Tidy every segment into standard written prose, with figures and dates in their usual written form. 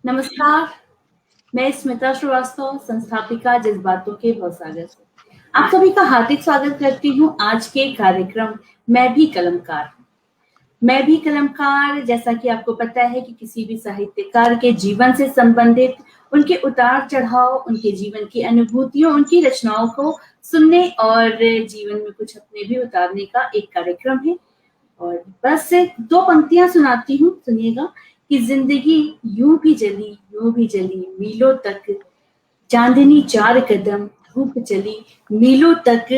नमस्कार, मैं स्मिता श्रीवास्तव, संस्थापिका जज्बातों के भवसागर से। आप सभी का हार्दिक स्वागत करती हूँ आज के कार्यक्रम मैं भी कलमकार। मैं भी कलमकार, जैसा कि आपको पता है कि किसी भी साहित्यकार के जीवन से संबंधित उनके उतार-चढ़ाव, उनके जीवन की अनुभूतियों, उनकी रचनाओं को सुनने और जीवन में कुछ अपने भी उतारने का एक कार्यक्रम है। और बस 2 पंक्तियाँ सुनाती हूँ, सुनिएगा कि ज़िंदगी यूँ भी जली मीलों तक, चांदनी 4 कदम धूप चली मीलों तक,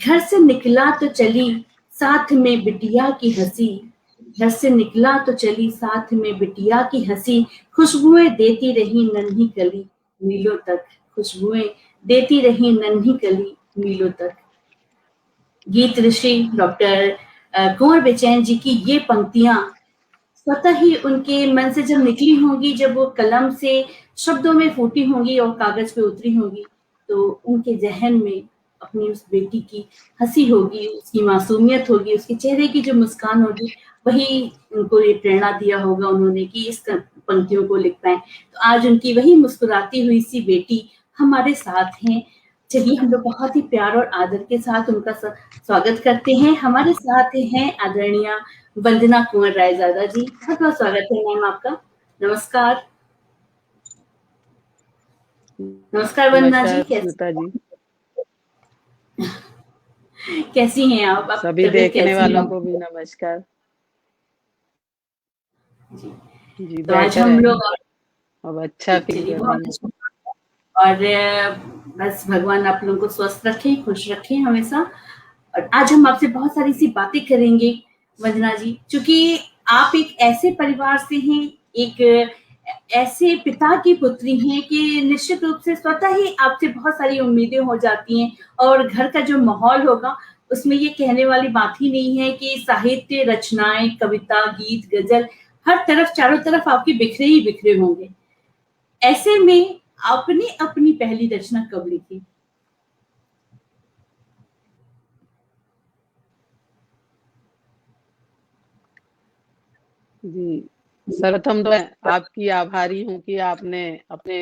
घर से निकला तो चली साथ में बिटिया की हँसी, घर से निकला तो चली साथ में बिटिया की हँसी, खुशबुएँ देती रही नन्ही कली मीलों तक, खुशबुएँ देती रही नन्ही कली मीलों तक। गीत ऋषि डॉक्टर कुंवर बेचैन जी की ये पंक्तियां स्वतः ही उनके मन से जब निकली होंगी, जब वो कलम से शब्दों में फूटी होंगी और कागज पे उतरी होंगी, तो उनके जहन में अपनी उस बेटी की हंसी होगी, उसकी मासूमियत होगी, उसके चेहरे की जो मुस्कान होगी, वही उनको ये प्रेरणा दिया होगा उन्होंने कि इस पंक्तियों को लिख पाए। तो आज उनकी वही मुस्कुराती हुई सी बेटी हमारे साथ हैं। चलिए हम लोग बहुत ही प्यार और आदर के साथ उनका स्वागत करते हैं। हमारे साथ हैं आदरणीय वंदना कुंवर रायजादा जी। बहुत बहुत स्वागत है मैम आपका। नमस्कार। नमस्कार वंदना जी, स्मिता जी, कैसी हैं आप? सभी देखने वालों को भी नमस्कार जी। तो आज हम लोग अब अच्छा फील कर रही हूँ और बस भगवान आप लोगों को स्वस्थ रखें, खुश रखें हमेशा। और आज हम आपसे बहुत सारी सी बातें करेंगे वंदना जी, क्योंकि आप एक ऐसे परिवार से हैं, एक ऐसे पिता की पुत्री हैं कि निश्चित रूप से स्वतः ही आपसे बहुत सारी उम्मीदें हो जाती हैं और घर का जो माहौल होगा उसमें ये कहने वाली बात ही नहीं है कि साहित्य रचनाएं, कविता, गीत, गजल हर तरफ चारों तरफ आपके बिखरे ही बिखरे होंगे। ऐसे में आपने अपनी पहली रचना कब लिखी? जी, सर्वप्रथम तो मैं आपकी आभारी हूँ कि आपने अपने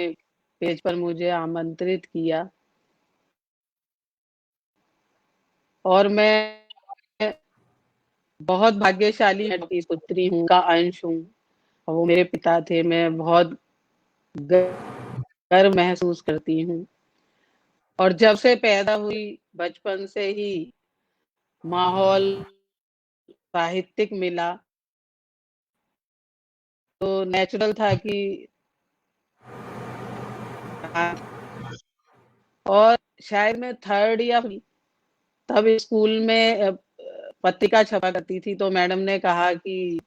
पेज पर मुझे आमंत्रित किया और मैं बहुत भाग्यशाली की पुत्री हूँ, का अंश हूँ। वो मेरे पिता थे, मैं बहुत गर्व महसूस करती हूँ। और जब से पैदा हुई बचपन से ही माहौल साहित्यिक मिला, तो नेचुरल था कि और शायद मैं 3rd या तब स्कूल में पत्रिका छपा करती थी, तो मैडम ने कहा कि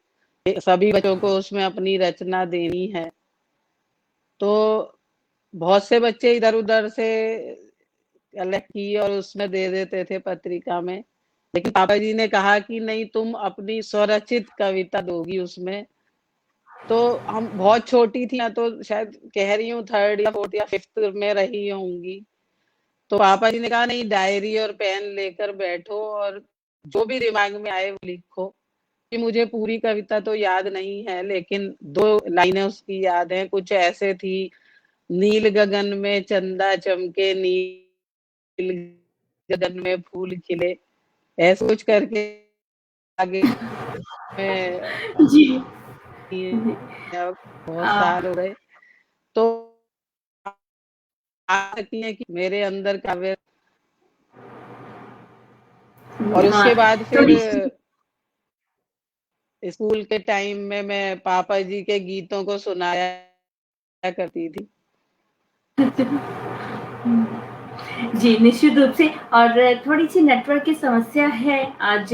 सभी बच्चों को उसमें अपनी रचना देनी है। तो बहुत से बच्चे इधर-उधर से कलेक्ट की और उसमें दे देते थे पत्रिका में, लेकिन पापा जी ने कहा कि नहीं, तुम अपनी स्वरचित कविता दोगी उसमें। तो हम बहुत छोटी थी ना, तो शायद कह रही हूँ 3rd या 4th या 5th में रही होंगी। तो पापा जी ने कहा नहीं, डायरी और पेन लेकर बैठो और जो भी दिमाग में आए वो लिखो। कि मुझे पूरी कविता तो याद नहीं है, लेकिन 2 लाइनें उसकी याद हैं। कुछ ऐसे थी, नील गगन में चंदा चमके, नील गगन में फूल खिले, ऐसे कुछ करके आगे में जी। बहुत साल हो गए, तो आ सकती है कि मेरे अंदर काव्य। और उसके बाद फिर स्कूल के टाइम में मैं पापा जी के गीतों को सुनाया करती थी। जी, निश्चित रूप से। और थोड़ी सी नेटवर्क की समस्या है आज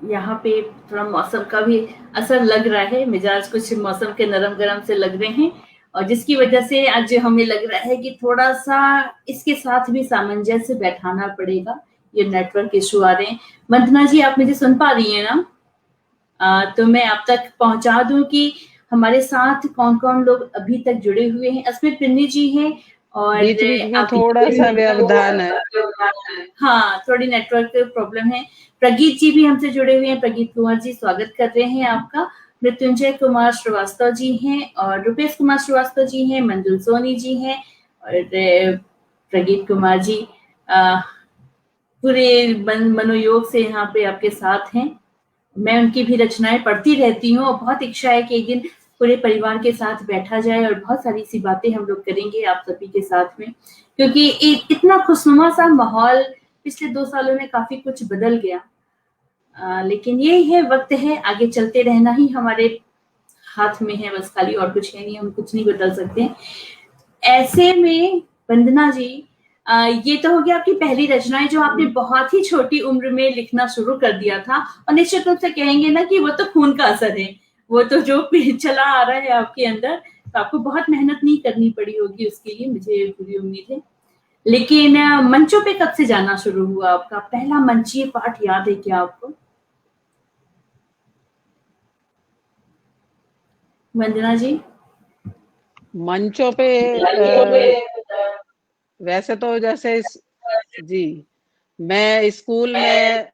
यहाँ पे, थोड़ा मौसम का भी असर लग रहा है, मिजाज कुछ मौसम के नरम गरम से लग रहे हैं और जिसकी वजह से आज हमें लग रहा है कि थोड़ा सा इसके साथ भी सामंजस्य बैठाना पड़ेगा। ये नेटवर्क इशू आ रहे हैं। वंदना जी, आप मुझे सुन पा रही हैं ना? तो मैं आप तक पहुंचा दूं कि हमारे साथ कौन-कौन लोग अभी तक जुड़े हुए हैं। अस्मित पिन्नी जी हैं और बीच-बीच में थोड़ा सा व्यवधान है। हाँ, थोड़ी नेटवर्क प्रॉब्लम है। प्रगीत जी भी हमसे जुड़े हुए हैं। प्रगीत कुंवर जी, स्वागत कर रहे हैं आपका। मृत्युंजय कुमार श्रीवास्तव जी हैं और रुपेश कुमार श्रीवास्तव जी हैं, मंजुल सोनी जी हैं और प्रगीत कुमार जी पूरे मनोयोग से यहाँ पे आपके साथ हैं। मैं उनकी भी रचनाएं पढ़ती रहती हूँ और बहुत इच्छा है कि एक दिन पूरे परिवार के साथ बैठा जाए और बहुत सारी सी बातें हम लोग करेंगे आप सभी के साथ में, क्योंकि इतना खुशनुमा सा माहौल पिछले 2 सालों में काफी कुछ बदल गया। लेकिन यही है, वक्त है, आगे चलते रहना ही हमारे हाथ में है बस, खाली और कुछ है नहीं, हम कुछ नहीं बदल सकते। ऐसे में वंदना जी, ये तो हो गया आपकी पहली रचनाएं जो आपने बहुत ही छोटी उम्र में लिखना शुरू कर दिया था, और निश्चित रूप से कहेंगे ना कि वो तो खून का असर है, वो तो जो चला आ रहा है आपके अंदर, तो आपको बहुत मेहनत नहीं करनी पड़ी होगी उसके लिए, मुझे पूरी उम्मीद है। लेकिन मंचों पे कब से जाना शुरू हुआ आपका? पहला मंचीय पाठ याद है क्या आपको वंदना जी? मंचों पे वैसे तो जैसे जी, मैं स्कूल में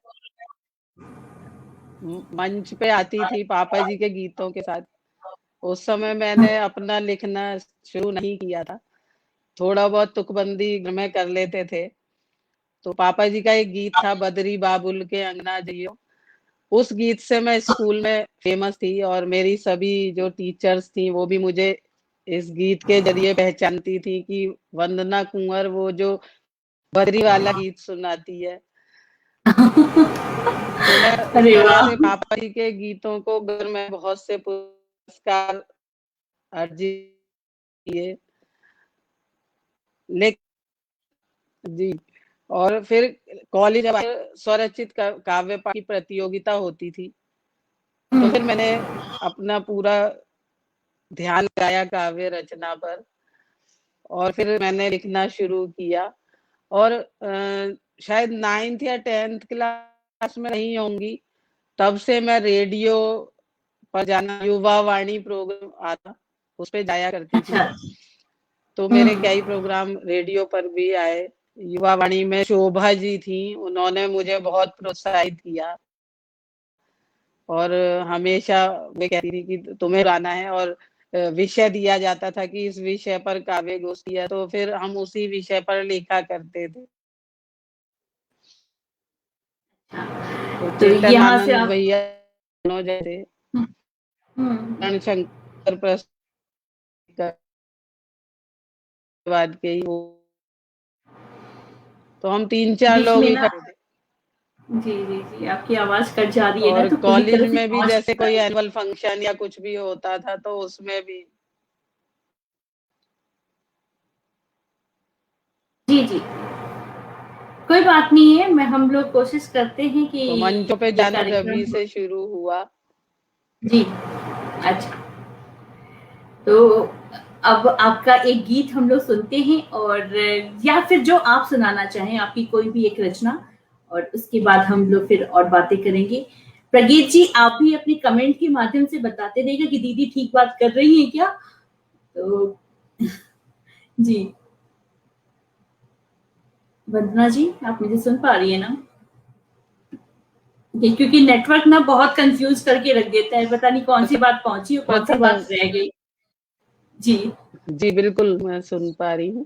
मंच पे आती थी पापा जी के गीतों के साथ। उस समय मैंने अपना लिखना शुरू नहीं किया था। थोड़ा बहुत तुकबंदी घर में कर लेते थे। तो पापा जी का एक गीत था, बदरी बाबुल के अंगना जइयो। उस गीत से मैं स्कूल में फेमस थी और मेरी सभी जो टीचर्स थी वो भी मुझे इस गीत के जरिए पहचानती थी कि वंदना कुंवर वो जो बदरी वाला गीत सुनाती है। तो मैं उस अरे तरह वाह! से पापा जी के गीतों को घर में बहुत से पुरस्कार अर्जित किए। ले जी, और फिर कॉलेज जब आए, स्वरचित काव्य पाठ की प्रतियोगिता होती थी। तो फिर मैंने अपना पूरा ध्यान लगाया काव्य रचना पर और फिर मैंने लिखना शुरू किया। और शायद 9th या 10th क्लास में नहीं होंगी, तब से मैं रेडियो पर जाना, युवा वाणी प्रोग्राम आता, उस पे जाया करती थी। अच्छा। तो मेरे कई प्रोग्राम रेडियो पर भी आए। युवा वाणी में शोभा जी थी, उन्होंने मुझे बहुत प्रोत्साहित किया और हमेशा वे कहती थी कि तुम्हें गाना है, और विषय दिया जाता था कि इस विषय पर काव्य गोष्ठी है, तो फिर हम उसी विषय पर लिखा करते थे। तो तो यहाँ से चिंतनानंद आप भैया जैसे हम्म, शंकर प्रसाद बाद के ही वो, तो हम 3-4 बीच लोग में ही ना, खड़े थे। जी जी जी, आपकी आवाज कट जा रही है ना, और तो पूरी कॉलेज तरह से में भी पहुंच जैसे नहीं पा कोई रही। एनुअल फंक्शन या कुछ भी होता था तो उसमें भी जी जी, कोई बात नहीं है, मैं हम लोग कोशिश करते हैं कि तो मंचों पे ये जाना कार्यक्रम तभी से शुरू हुआ। जी, अच्छा, तो अब आपका एक गीत हम लोग सुनते हैं, और या फिर जो आप सुनाना चाहें, आपकी कोई भी एक रचना, और उसके बाद हम लोग फिर और बातें करेंगे। प्रगीत जी, आप भी अपने कमेंट के माध्यम से बताते रहिएगा कि दीदी ठीक बात कर रही हैं क्या, तो जी, वंदना जी, आप मुझे सुन पा रही है ना? क्योंकि नेटवर्क ना बहुत कंफ्यूज करके रख देता है, पता नहीं कौन सी बात पहुंची और कौन सी सर्वप्रथम बात रह गई। जी, जी बिल्कुल मैं सुन पा रही हूँ।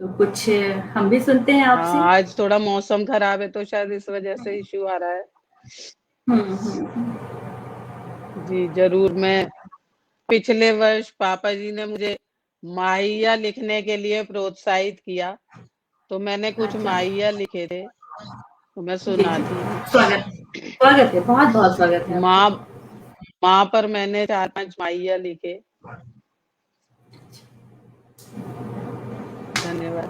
तो कुछ हम भी सुनते हैं हाँ, आपसे। आज थोड़ा मौसम खराब है तो शायद इस वजह से इश्यू आ रहा है। हम्म। जी जरूर। मैं पिछले वर्ष पापा जी ने मुझे माहिया लिखने के लिए प्रोत्साहित किया, तो मैंने कुछ अच्छा, माहिया लिखे थे, तो मैं जी जी, सुनाती हूँ। स्वागत, स्वागत है, बहुत बहुत स्वागत है माँ आपका। माँ पर मैंने 4-5 माहिया लिखे। धन्यवाद।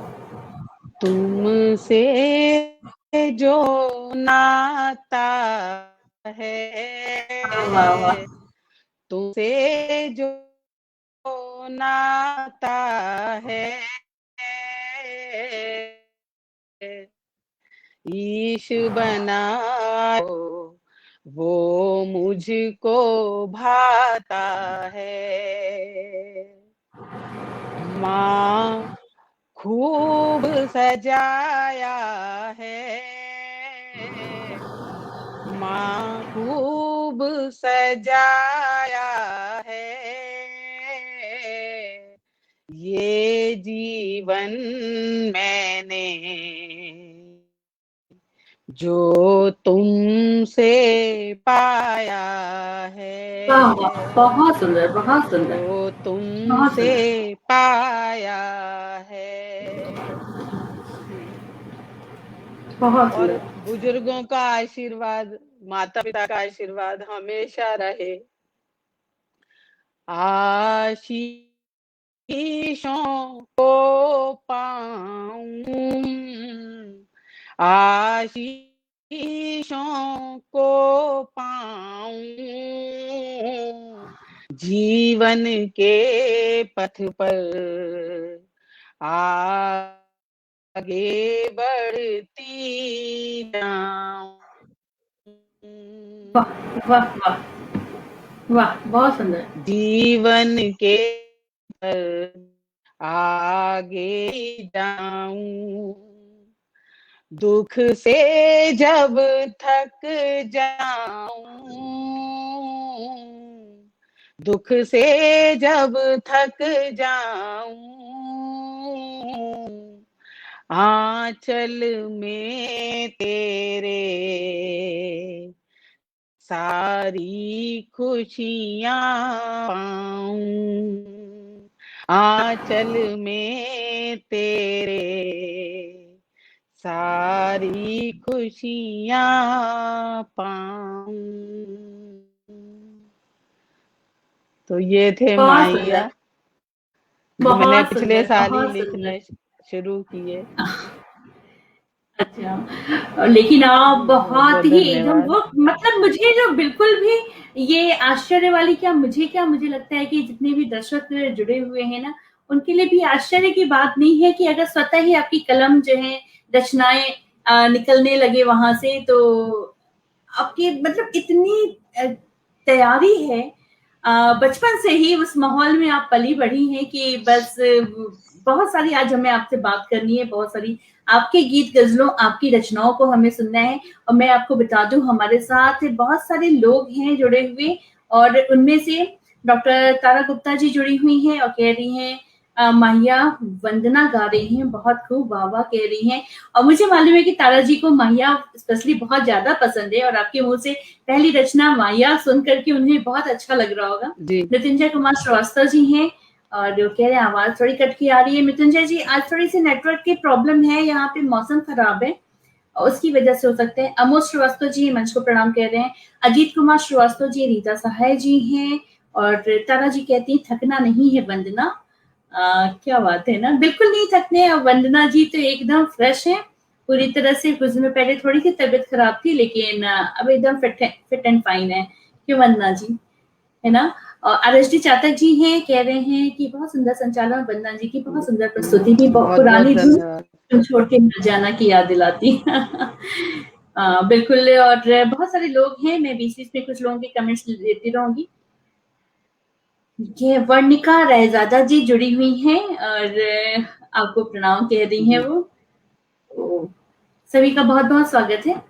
तुमसे जो नाता वाह वाह, है, तुमसे जो नाता है, ईश बनाओ वो मुझको भाता है। माँ खूब सजाया है, माँ खूब खूब सजाया है, ये जीवन मैंने जो तुमसे पाया है, वाह वाह, बहुत सुंदर, बहुत सुंदर, जो बहुत तुमसे सुंदर। पाया है। बहुत और सुंदर। बुजुर्गों का आशीर्वाद, माता पिता का आशीर्वाद हमेशा रहे। आशीषों को पाऊं, आशीषों को पाऊं, जीवन के पथ पर आगे बढ़ती जाऊं। वाह वाह वाह वाह, बहुत सुंदर। जीवन के पर आगे जाऊं, दुख से जब थक जाऊं, दुख से जब थक जाऊं, आंचल में तेरे सारी खुशियां पाऊं, आंचल में तेरे सारी खुशियां पाऊं। तो ये थे बहुत माहिया, सुंदर, जो मैंने बहुत पिछले सुंदर, साल ही बहुत सुंदर। लिखने शुरू किए। अच्छा, लेकिन आप बहुत बहुत बहुत ही एकदम धन्यवाद। वो, मतलब मुझे जो बिल्कुल भी ये आश्चर्य वाली, क्या मुझे लगता है कि जितने भी दर्शक जुड़े हुए हैं ना, उनके लिए भी आश्चर्य की बात नहीं है कि अगर स्वतः ही आपकी कलम जो है, रचनाएं निकलने लगे वहां से, तो आपकी मतलब इतनी तैयारी है, बचपन से ही उस माहौल में आप पली बढ़ी हैं कि बस बहुत सारी आज हमें आपसे बात करनी है, बहुत सारी आपके गीत गजलों, आपकी रचनाओं को हमें सुनना है। और मैं आपको बता दूं, हमारे साथ बहुत सारे लोग हैं जुड़े हुए, और उनमें से डॉक्टर तारा गुप्ता जी जुड़ी हुई हैं और कह रही हैं माहिया वंदना गा रही हैं, बहुत खूब, वाह वाह कह रही हैं। और मुझे मालूम है कि तारा जी को माहिया स्पेशली बहुत ज्यादा पसंद है, और आपके मुंह से पहली रचना माहिया सुन करके उन्हें बहुत अच्छा लग रहा होगा। जी मृत्युंजय कुमार श्रीवास्तव जी हैं, और जो कह रहे हैं आवाज थोड़ी कट की आ रही है। मृत्युंजय जी, आज थोड़ी सी नेटवर्क की प्रॉब्लम है, यहाँ पे मौसम खराब है, और उसकी वजह से हो सकते हैं। अमोद श्रीवास्तव जी मंच को प्रणाम कह रहे हैं। अजीत कुमार श्रीवास्तव जी, रीता सहाय जी हैं, और तारा जी कहती हैं थकना नहीं है वंदना। क्या बात है ना, बिल्कुल नहीं थकने। वंदना जी तो एकदम फ्रेश है पूरी तरह से। कुछ दिन पहले थोड़ी सी तबीयत खराब थी, लेकिन अब एकदम फिट एंड फाइन है। क्यों वंदना जी, है ना। और आरएसडी चातक जी हैं, कह रहे हैं कि बहुत सुंदर संचालन, वंदना जी की बहुत सुंदर प्रस्तुति भी, बहुत बहुत बहुत पुरानी धुन धन्यवाद। तुम छोड़ के न जाना की याद दिलाती। बिल्कुल। और बहुत सारे लोग हैं, मैं बीच बीच में कुछ लोगों के कमेंट्स लेती रहूंगी। ये वर्णिका रहजादा जी जुड़ी हुई हैं, और आपको प्रणाम कह रही हैं जी वो। तो सभी का बहुत बहुत स्वागत है।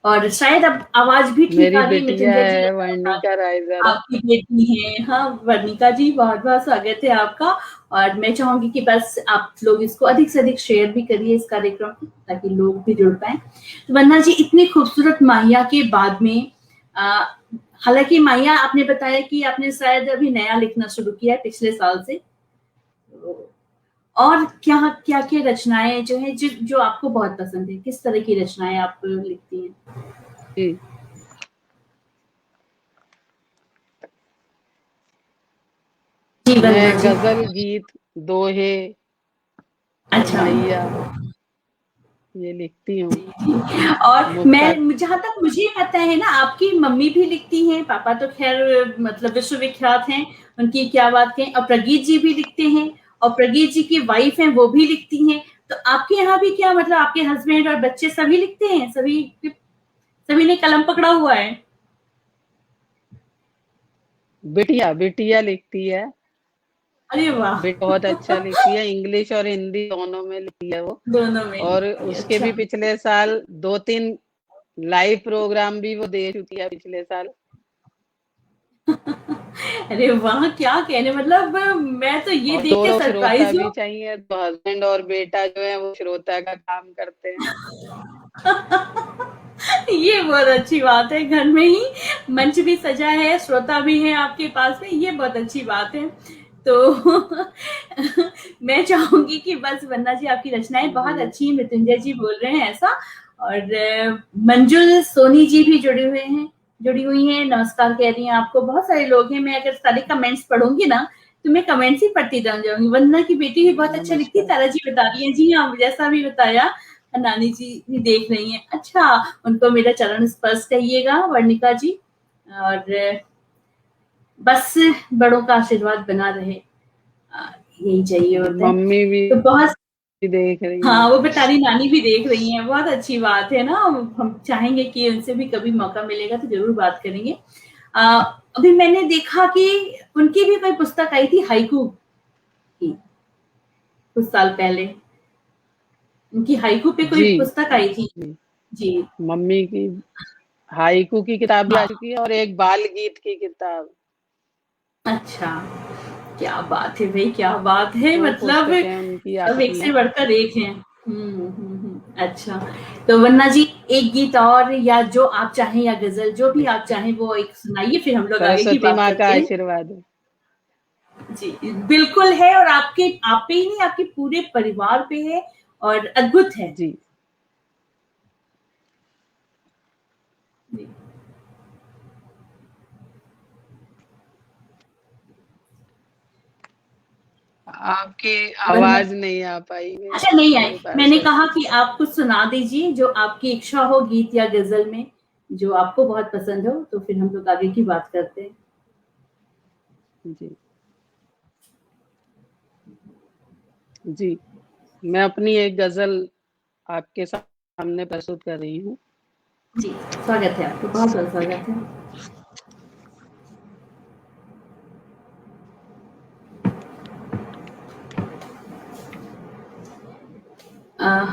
और शायद अब आवाज भी ठीक मेरी आ रही है बिटिया मृत्युंजय जी, है वर्णिका रायजादा। आपकी बेटी है। हाँ वर्णिका जी, बहुत बहुत स्वागत है आपका। और मैं चाहूंगी कि बस आप लोग इसको अधिक से अधिक शेयर भी करिए इस कार्यक्रम को, ताकि लोग भी जुड़ पाए। तो वंदना जी, इतनी खूबसूरत माहिया के बाद में हालांकि माहिया आपने बताया कि आपने शायद अभी नया लिखना शुरू किया है पिछले साल से, और क्या क्या क्या रचनाएं जो है जो आपको बहुत पसंद है, किस तरह की रचनाएं आप लिखती हैं? जी जी वंदना मैं जी। गजल, गीत, दोहे और अच्छा। माहिया ये लिखती हूँ और मुख्यतः। मैं, जहां तक मुझे पता है ना, आपकी मम्मी भी लिखती हैं, पापा तो खैर मतलब विश्वविख्यात हैं, उनकी क्या बात कहें। और प्रगीत जी भी लिखते हैं, और प्रगीत जी की वाइफ हैं वो भी लिखती हैं। तो आपके यहाँ भी क्या, मतलब आपके हस्बैंड और बच्चे सभी लिखते हैं, सभी ने कलम पकड़ा हुआ है? बिटिया बिटिया लिखती है, अरे वाह। बहुत अच्छा लिखती है, इंग्लिश और हिंदी दोनों में लिखती है वो। दोनों में और लिखती है, उसके भी अच्छा। पिछले साल दो तीन लाइव प्रोग्राम भी वो दे चुकी है पिछले साल। अरे वाह, क्या कहने, मतलब मैं तो ये और देख के दोनों श्रोता सरप्राइज भी हूँ। चाहिए, तो हस्बैंड और बेटा जो है वो श्रोता का काम करते हैं। ये बहुत अच्छी बात है, घर में ही मंच भी सजा है, श्रोता भी है आपके पास में, ये बहुत अच्छी बात है। तो मैं चाहूंगी कि बस वन्ना जी आपकी रचनाएं बहुत जी अच्छी हैं, मृत्युंजय जी बोल रहे हैं ऐसा, और मंजुल सोनी जी भी जुड़ी हुई हैं, नमस्कार कह रही हैं आपको। बहुत सारे लोग हैं, मैं अगर सारे कमेंट्स पढ़ूंगी ना तो मैं कमेंट्स ही पढ़ती रह जाऊंगी। वंदना की बेटी भी बहुत अच्छा लिखती है, नमस्कार। तारा जी बता रही है। जी हाँ, जैसा भी बताया, नानी जी भी देख रही हैं। अच्छा, उनको मेरा चरण स्पर्श कहिएगा वर्णिका जी, और बस बड़ों का आशीर्वाद बना रहे, यही चाहिए होता है। मम्मी भी तो बहुत, देख रही हाँ, हैं। वो बेचारी नानी भी देख रही हैं, बहुत अच्छी बात है ना। हम चाहेंगे कि उनसे भी कभी मौका मिलेगा तो जरूर बात करेंगे। अभी मैंने देखा कि उनकी भी कोई पुस्तक आई थी हाइकू की, कुछ साल पहले उनकी हाइकू पे कोई जी पुस्तक आई थी। जी, जी मम्मी की हाइकू की किताब भी आ हाँ, चुकी है और एक बाल गीत की किताब। अच्छा, क्या बात है भाई, क्या बात है, 2 मतलब पुस्तकें उनकी आ सब एक चुकी से हैं। बढ़कर एक हैं। अच्छा, तो वन्ना जी एक गीत और, या जो आप चाहें, या गजल, जो भी आप चाहें वो एक सुनाइए, फिर हम लोग आगे की सरस्वती बात माँ का करते हैं। आशीर्वाद है। जी बिल्कुल है, और आपके, आप पे ही नहीं, आपके पूरे परिवार पे है, और अद्भुत है। जी, जी। आपकी वन्ना, आवाज नहीं आ पाई अच्छा नहीं आए, मेरे पास मैंने अब। कहा कि आप कुछ सुना दीजिए जो आपकी इच्छा हो, गीत या गजल में, जो आपको बहुत पसंद हो, तो फिर हम लोग आगे की बात करते हैं। जी, जी, मैं अपनी एक गज़ल आपके सामने प्रस्तुत कर रही हूँ। जी, स्वागत है आपको, बहुत बहुत स्वागत है। आ,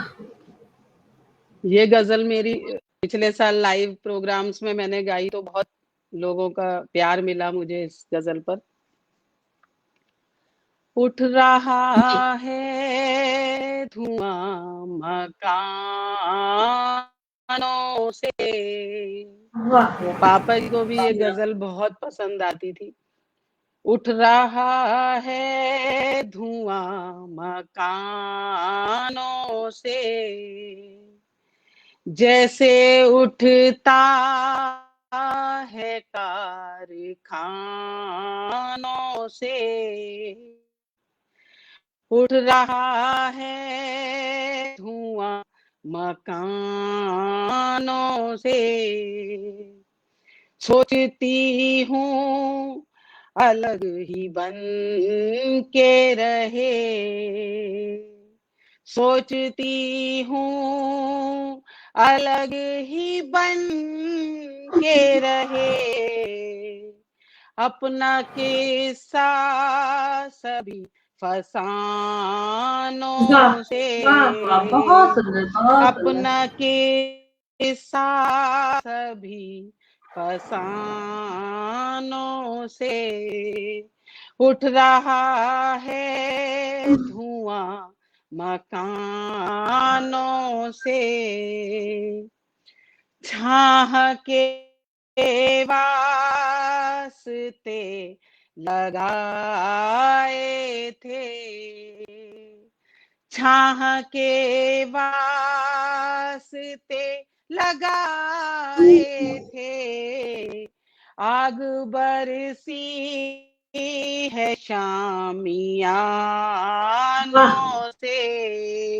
ये गज़ल मेरी पिछले साल लाइव प्रोग्राम्स में मैंने गाई, तो बहुत लोगों का प्यार मिला मुझे इस गज़ल पर। उठ रहा जी, है धुआं मकानों से। वाह वाह, पापा जी को भी ये वाह, गज़ल बहुत पसंद आती थी। उठ रहा है धुआं मकानों से, जैसे उठता है कारखानों से। उठ रहा है धुआं मकानों से, सोचती हूँ अलग ही बन के रहे। सोचती हूँ अलग ही बन के रहे। अपना किस्सा सभी वाह फसानों से। वाह वाह, बहुत सुंदर, बहुत सुंदर। अपना किस्सा सभी फसानों से। उठ रहा है धुआं मकानों से, छाह के वास्ते लगाए थे। छाह के वास्ते लगाए थे। आग बरसी है वाह, शामियानों से।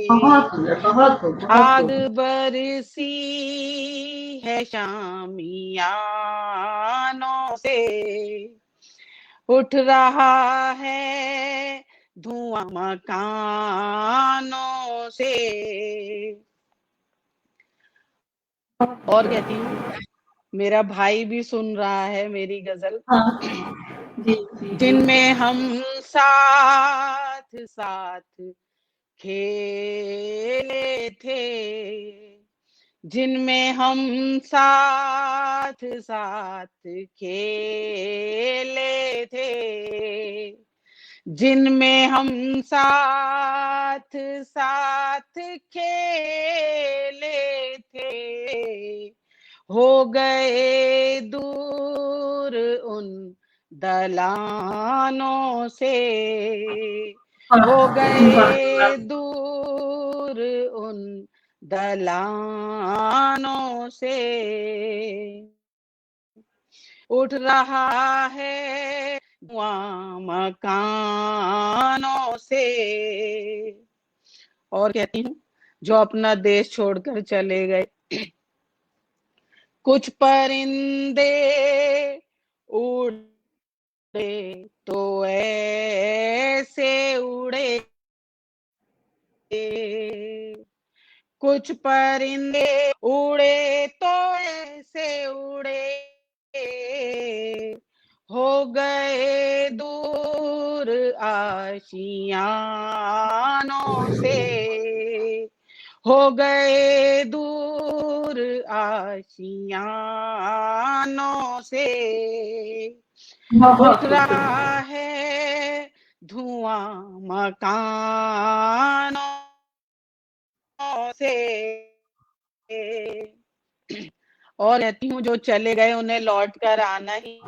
बहुत सुंदर, बहुत खूब, बहुत आग खूब। बरसी है शामियानों से। उठ रहा है धुआं मकानों से। और कहती हूँ, मेरा भाई भी सुन रहा है मेरी गजल, हाँ, जी जी जी। जिनमें हम साथ साथ खेले थे। जिनमें हम साथ साथ खेले थे, जिनमें हम साथ साथ खेले थे, हो गए दूर उन दलानों से, हो गए दूर उन दलानों से, उठ रहा है धुआं मकानों से। और कहती हूँ, जो अपना देश छोड़कर चले गए, कुछ परिंदे उड़े तो ऐसे उड़े, कुछ परिंदे उड़े तो ऐसे उड़े, हो गए दूर आशियानों से, हो गए दूर आशियानों से, उठ रहा है धुआं मकानों से। और कहती हूँ, जो चले गए उन्हें लौट कर आना ही,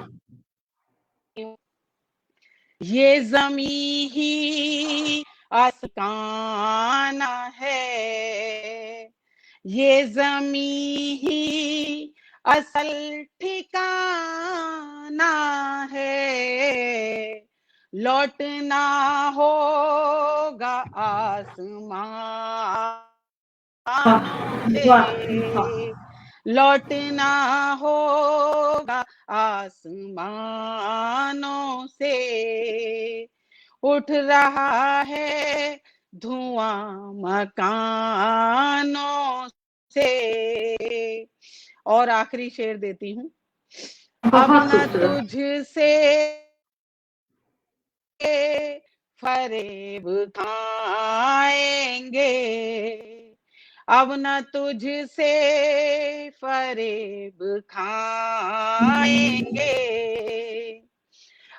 ये ज़मीं ही आस्ताना है, ये ज़मीं ही असल ठिकाना है, लौटना होगा आसमान से, लौटना होगा आसमानों से, उठ रहा है धुआं मकानों से। और आखिरी शेर देती हूँ, अब न तुझसे फरेब खाएंगे, अब न तुझसे फरेब खाएंगे,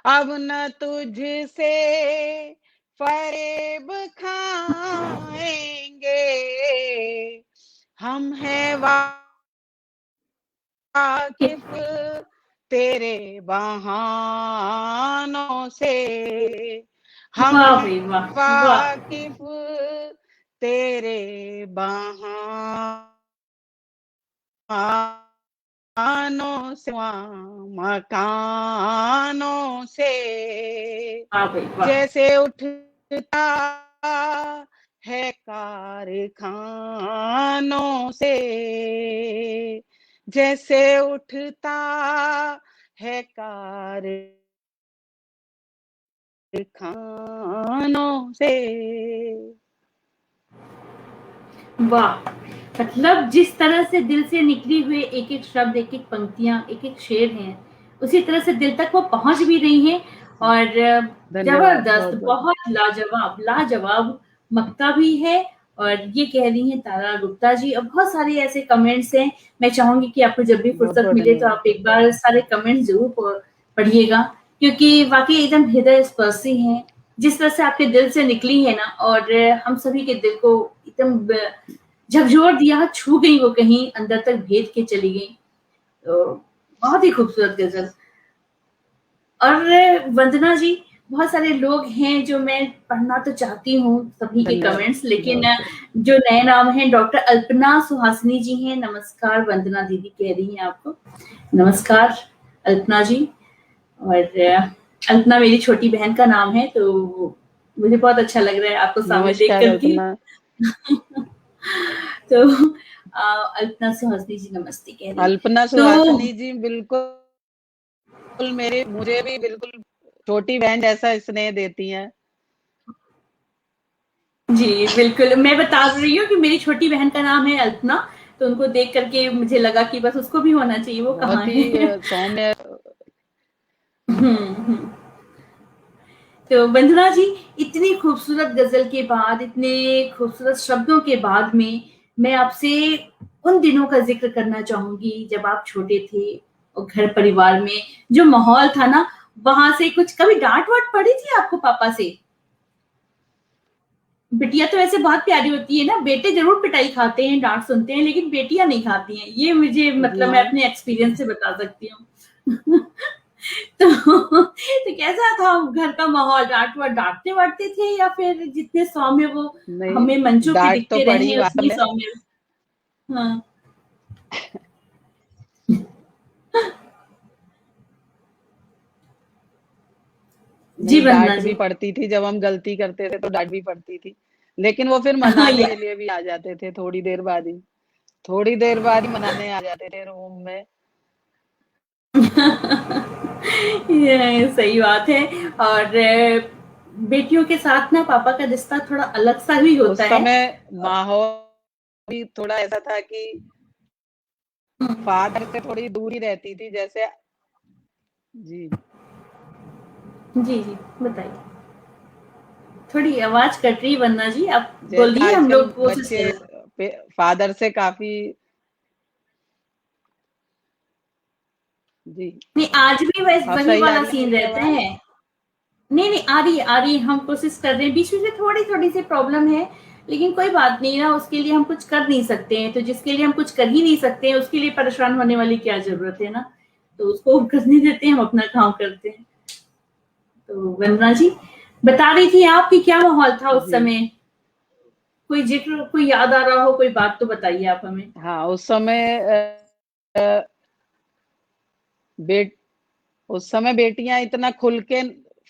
अब न तुझसे फरेब खाएंगे, हम हैं वाकिफ तेरे बहानों से, हम वाकिफ तेरे बहानों से, मकानों से, जैसे उठता है कारखानों से, जैसे उठता है कारखानों से। वाह, मतलब जिस तरह से दिल से निकली हुए एक एक शब्द, एक एक पंक्तियां, एक एक शेर हैं, उसी तरह से दिल तक वो पहुंच भी रही हैं। और जबरदस्त, बहुत लाजवाब लाजवाब मक्ता भी है। और ये कह रही हैं तारा गुप्ता जी। और बहुत सारे ऐसे कमेंट्स हैं, मैं चाहूंगी कि आपको जब भी फुर्सत मिले तो आप एक बार सारे कमेंट्स जरूर पढ़िएगा, क्योंकि वाकई एकदम हृदय स्पर्शी हैं। जिस तरह से आपके दिल से निकली है ना, और हम सभी के दिल को एकदम झकझोर दिया, छू गई, वो कहीं अंदर तक भेद के चली गई। तो बहुत ही खूबसूरत गजल। और वंदना जी, बहुत सारे लोग हैं जो मैं पढ़ना तो चाहती हूँ सभी के कमेंट्स, लेकिन जो नए नाम हैं, डॉक्टर अल्पना सुहासिनी जी हैं। नमस्कार वंदना दीदी कह रही हैं आपको। नमस्कार अल्पना जी। और अल्पना मेरी छोटी बहन का नाम है, तो मुझे बहुत अच्छा लग रहा है आपको सामने देख करके। तो अल्पना सुहासिनी जी नमस्ते कह रही हैं। अल्पना सुहासिनी जी बिल्कुल मुझे भी बिल्कुल छोटी बहन जैसा स्नेह देती हैं। जी बिल्कुल, मैं बता रही हूँ कि मेरी छोटी बहन का नाम है अल्पना, तो उनको देख करके मुझे लगा कि बस उसको भी होना चाहिए, वो कहाँ है। सौम्य। तो वंदना जी, इतनी खूबसूरत गजल के बाद, इतने खूबसूरत शब्दों के बाद में मैं आपसे उन दिनों का जिक्र करना चाहूंगी जब आप छोटे थे और घर परिवार में जो माहौल था ना, वहां से कुछ कभी डांट वाट पड़ी थी आपको पापा से? बिटिया तो ऐसे बहुत प्यारी होती है ना, बेटे जरूर पिटाई खाते हैं, डांट सुनते हैं, लेकिन बेटियां नहीं खाती हैं, ये मुझे जी मतलब मैं हाँ। अपने एक्सपीरियंस से बता सकती हूँ। तो कैसा था घर का माहौल? डांटते वाटते थे या फिर जितने सौम्य वो हमें नहीं, मंचों पे डांट तो दिखते रहे पड़ी हैं वास्तव उतनी में। सौम्य? हाँ। जी नहीं, वंदना डांट जी। भी पड़ती थी, जब हम गलती करते थे तो डांट भी पड़ती थी, लेकिन वो फिर हाँ, मनाने या के लिए भी आ जाते थे थोड़ी देर बाद ही मनाने आ जाते थे रूम में। ये सही बात है। और बेटियों के साथ ना पापा का रिश्ता थोड़ा अलग सा ही होता उस है। समय माहौल भी थोड़ा ऐसा था कि फादर से थोड़ी दूरी रहती थी, जैसे जी, जी जी, बताइए। थोड़ी आवाज कट रही है वंदना जी, आप जैसे बोलिए, हम आजकल लोग कोशिश बच्चे करें। फादर से काफी जी। नहीं, आज भी अब वही सही आ वाला रही है सीन मेरी रहता आवाज? है। नहीं नहीं, आ रही है, हम कोशिश कर रहे हैं, बीच बीच में थोड़ी थोड़ी सी प्रॉब्लम है, लेकिन कोई बात नहीं ना, उसके लिए हम कुछ कर नहीं सकते हैं, तो जिसके लिए हम कुछ कर ही नहीं सकते हैं उसके लिए परेशान होने वाली क्या जरूरत है ना। तो उसको करने देते हैं, हम अपना काम करते हैं। तो वंदना जी, बता रही थी आप कि क्या माहौल था उस जी समय? कोई जिक्र, कोई याद आ रहा हो, कोई बात तो बताइए आप हमें। हाँ, अ, बेट उस समय बेटियां इतना खुल के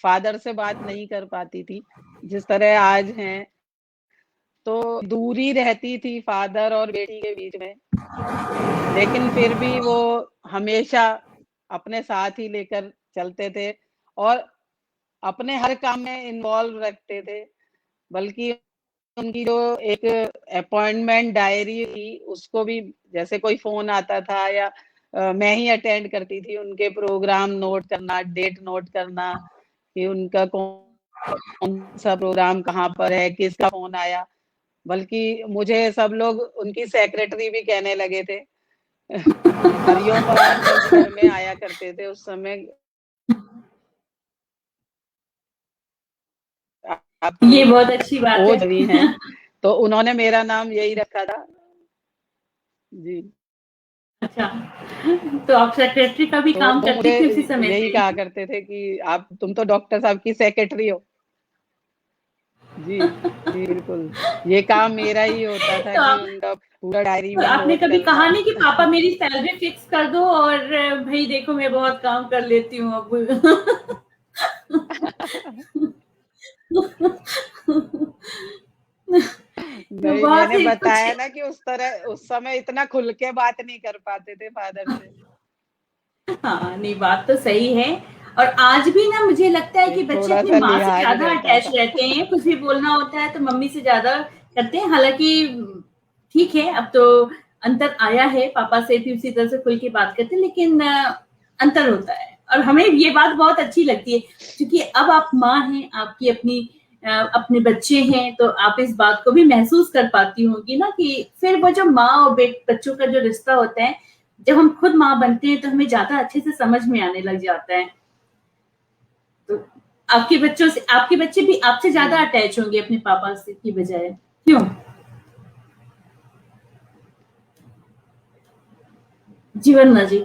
फादर से बात नहीं कर पाती थी जिस तरह आज हैं। तो दूरी रहती थी फादर और बेटी के बीच में, लेकिन फिर भी वो हमेशा अपने साथ ही लेकर चलते थे और अपने हर काम में इन्वॉल्व रखते थे। बल्कि उनकी जो एक अपॉइंटमेंट डायरी थी, उसको भी जैसे कोई फ़ोन आता था या मैं ही अटेंड करती थी उनके प्रोग्राम नोट करना, डेट नोट करना कि उनका कौन-सा प्रोग्राम कहाँ पर है, किसका फ़ोन आया। बल्कि मुझे सब लोग उनकी सेक्रेटरी भी कहने लगे थे। हरिओम पवार जब भी घर में आया करते थे उस समय आपकी ये बहुत अच्छी बात है। ओज भी हैं, तो उन्होंने मेरा नाम यही रखा था। जी। अच्छा, तो आप सेक्रेटरी का भी तो काम वो मुझे करती थी उसी समय यही से? कहा करते थे कि आप तुम तो डॉक्टर साहब की सेक्रेटरी हो। जी, जी बिल्कुल। ये काम मेरा ही होता था तो कि आप, उनका पूरा डायरी तो में आपने नोट कभी कहा करना। नहीं कि पापा मेरी सैलरी फिक्स कर दो और भाई देखो मैं बहुत काम कर लेती हूँ अब? तो नहीं, बहुत मैंने ही कुछ। बताया ना कि उस समय इतना खुल के बात नहीं कर पाते थे फादर से। हाँ, नहीं बात तो सही है। और आज भी ना मुझे लगता है कि एक बच्चे अपनी थोड़ा-सा माँ से लिहाज़ ज्यादा रहता अटैच था। रहते हैं, कुछ भी बोलना होता है तो मम्मी से ज्यादा करते हैं। हालांकि ठीक है, अब तो अंतर आया है, पापा से भी उसी तरह से खुल के बात करते हैं, लेकिन अंतर होता है और हमें ये बात बहुत अच्छी लगती है, क्योंकि अब आप माँ हैं, आपकी अपनी अपने बच्चे हैं, तो आप इस बात को भी महसूस कर पाती होंगी ना कि फिर वो जो माँ और बच्चों का जो रिश्ता होता है, जब हम खुद माँ बनते हैं तो हमें ज्यादा अच्छे से समझ में आने लग जाता है। तो आपके बच्चों से, आपके बच्चे भी आपसे ज्यादा जी, अटैच होंगे अपने पापा से की बजाय, क्यों? जीवन ना जी।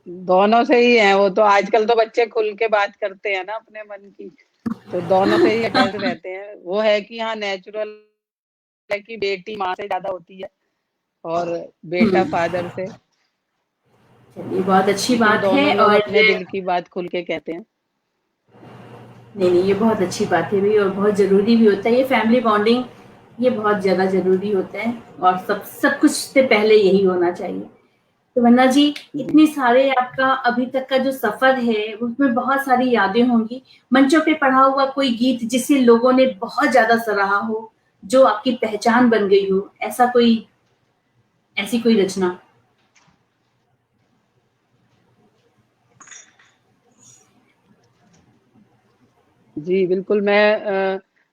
दोनों से ही हैं वो तो। आजकल तो बच्चे खुल के बात करते हैं ना अपने मन की, तो दोनों से ही अटैच रहते हैं। वो है कि हाँ, नेचुरल है कि बेटी माँ से ज़्यादा होती है और बेटा हम्म, फादर से। चलिए बहुत अच्छी लेकिन बात है। दोनों लोग और अपने दिल की बात खुल के कहते हैं। नहीं नहीं, ये बहुत अच्छी बात है भी, और बहुत जरूरी भी होता है ये फैमिली बॉन्डिंग, ये बहुत ज्यादा जरूरी होता है। और सब कुछ से पहले यही होना चाहिए। तो वन्ना जी, जी। इतने सारे आपका अभी तक का जो सफर है उसमें बहुत सारी यादें होंगी। मंचों पे पढ़ा हुआ कोई गीत जिसे लोगों ने बहुत ज्यादा सराहा हो, जो आपकी पहचान बन गई हो, ऐसा कोई, ऐसी कोई रचना? जी, बिल्कुल।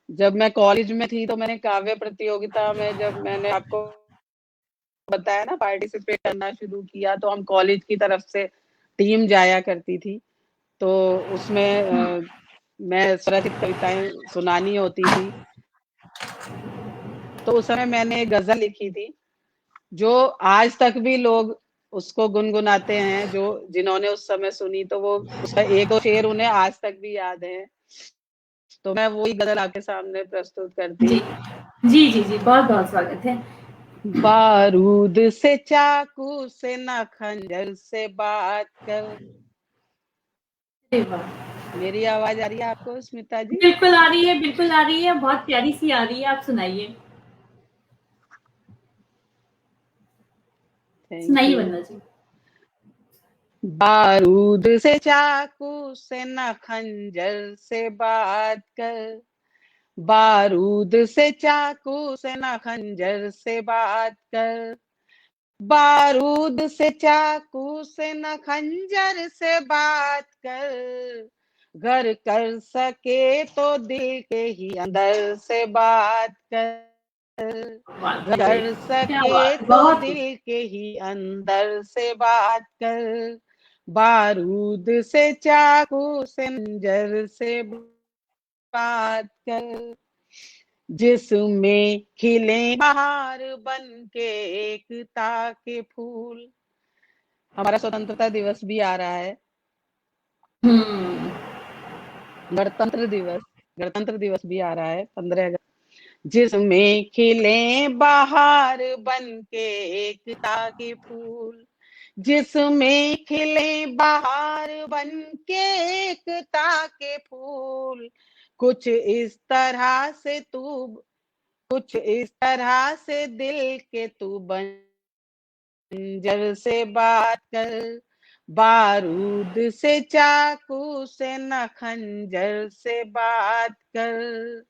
जब मैं कॉलेज में थी तो मैंने काव्य प्रतियोगिता में जब मैंने आपको बताया ना, पार्टिसिपेट करना शुरू किया, तो हम कॉलेज की तरफ से टीम जाया करती थी। तो उसमें मैं स्वरचित कविताएँ सुनानी होती थी। तो उस समय मैंने एक गज़ल लिखी थी, जो आज तक भी लोग उसको गुनगुनाते हैं, जिन्होंने उस समय सुनी, तो वो उसका 1-2 शेर उन्हें आज तक भी याद है। तो मैं वही गज़ल आपके सामने प्रस्तुत करती जी। हूँ। जी, जी, जी, बहुत-बहुत स्वागत है। बारूद से चाकू से ना खंजर से बात कर। अरे वाह! मेरी आवाज़ आ रही है आपको स्मिता जी? बिल्कुल आ रही है, बिल्कुल आ रही है, बहुत प्यारी-सी आ रही है, आप सुनाइए। थैंक सुनाइए यू। वंदना जी। बारूद से चाकू से ना खंजर से बात कर। बारूद से चाकू से ना खंजर से बात कर। बारूद से चाकू से न खंजर से बात कर। घर कर सके तो दिल के ही अंदर से बात कर। बात है, कर क्या सके बात है, तो बहुत खूब। दिल के ही अंदर से बात कर। बारूद से चाकू से खंजर से बात कर। जिसमें खिले बहार बन के एकता के फूल। हमारा स्वतंत्रता दिवस भी आ रहा है। हुँ। गणतंत्र दिवस गणतंत्र दिवस भी आ रहा है 15 अगस्त। जिसमें खिले बहार बन के एकता के फूल। जिसमें खिले बहार बन के एकता के फूल। कुछ इस तरह से तू कुछ इस तरह से दिल के तू खंजर से बात कर। बारूद से चाकू से न खंजर से बात कर।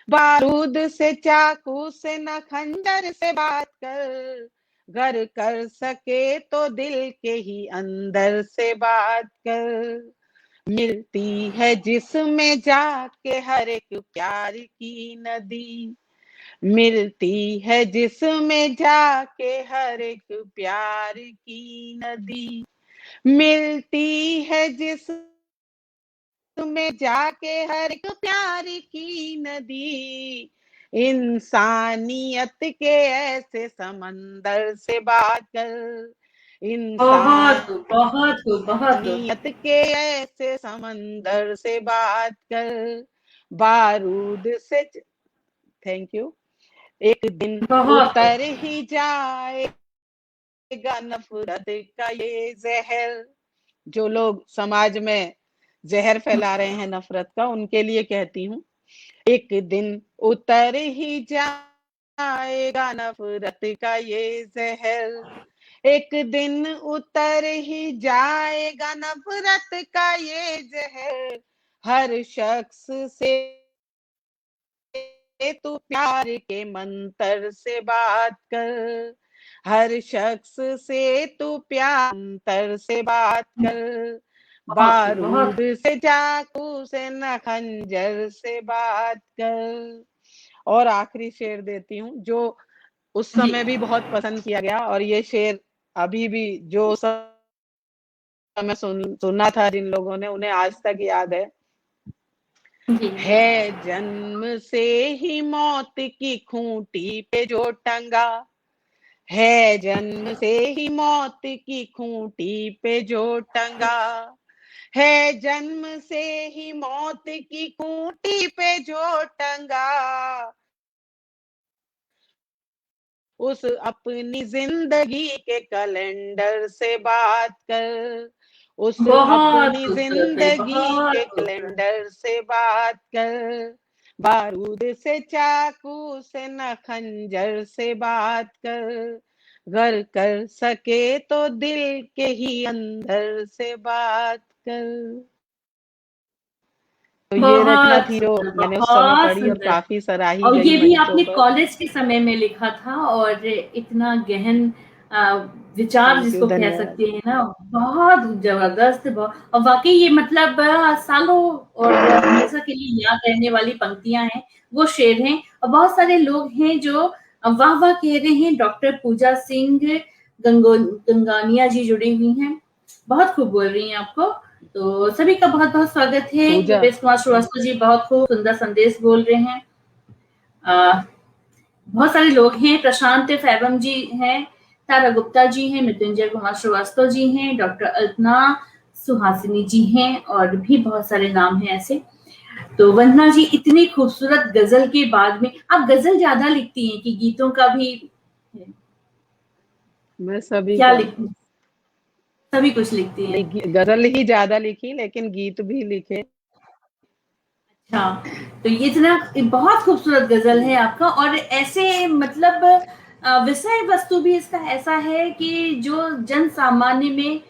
बारूद से चाकू से न खंजर से बात कर। घर कर सके तो दिल के ही अंदर से बात कर। मिलती है जिसमें जाके हर एक प्यार की नदी। मिलती है जिसमें जाके हर एक प्यार की नदी। मिलती है जिसमें जाके हर एक प्यार की नदी। इंसानियत के ऐसे समंदर से बात कर। बहुत खूब, बहुत खूब, बहुत खूब। इंसानियत के ऐसे समंदर से बात कर। बारूद से थैंक यू। एक दिन बहुत उतर खूब। ही जाएगा नफरत का ये जहर। जो लोग समाज में जहर फैला रहे हैं नफरत का, उनके लिए कहती हूँ। एक दिन उतर ही जाएगा नफरत का ये जहर। एक दिन उतर ही जाएगा नफरत का ये जहर। हर शख्स से तू प्यार के मंत्र से बात कर। हर शख्स से तू प्यार मंत्र से बात कर। बहुत खूब, बहुत बारूद से चाकू से न खंजर से बात कर। और आखिरी शेर देती हूँ, जो उस जी, समय भी बहुत पसंद किया गया, और ये शेर अभी भी जो समय सुना था जिन लोगों ने, उन्हें आज तक याद है। जी, है जन्म से ही मौत की खूंटी पे जो टंगा। है जन्म से ही मौत की खूंटी पे जो टंगा। है जन्म से ही मौत की खूंटी पे जो टंगा। उस अपनी जिंदगी के कैलेंडर से बात कर। उस बहुत अपनी खूबसूरत है, जिंदगी बहुत के खूबसूरत। कैलेंडर से बात कर। बारूद से चाकू से न खंजर से बात कर। घर कर सके तो दिल के ही अंदर से बात कर। तो ये रचना थी जो मैंने उस समय बहुत पढ़ी और सुंदर। काफी सराही और गई ये भी मंचों आपने पर। कॉलेज के समय में लिखा था और इतना गहन अ, विचार थैंक यू, जिसको कह धन्यवाद। सकते हैं ना, बहुत ज़बरदस्त और वाक़ई ये मतलब सालों और हमेशा के लिए याद रहने वाली पंक्तियाँ हैं, वो शेर हैं और बहुत सारे लोग हैं जो अब वाह वाह कह रहे हैं। डॉक्टर पूजा सिंह गंगानिया जी जुड़ी हुई हैं, बहुत खूब बोल रही हैं आपको। तो सभी का बहुत बहुत स्वागत है। पूजा रुपेश कुमार श्रीवास्तव जी बहुत खूब सुंदर संदेश बोल रहे हैं। बहुत सारे लोग हैं, प्रशांत फैबम जी हैं, तारा गुप्ता जी हैं, मृत्युंजय कुमार श्रीवास्तव जी हैं, डॉक्टर अल्पना सुहासिनी जी हैं, और भी बहुत सारे नाम हैं ऐसे। तो वंदना जी, इतनी खूबसूरत गजल के बाद में आप गजल ज्यादा लिखती हैं कि गीतों का भी? मैं सभी क्या का लिखती, सभी कुछ लिखती हैं? गजल ही ज्यादा लिखी, लेकिन गीत भी लिखे। अच्छा, तो ये इतना बहुत खूबसूरत गजल है आपका, और ऐसे मतलब विषय वस्तु भी इसका ऐसा है कि जो जन सामान्य में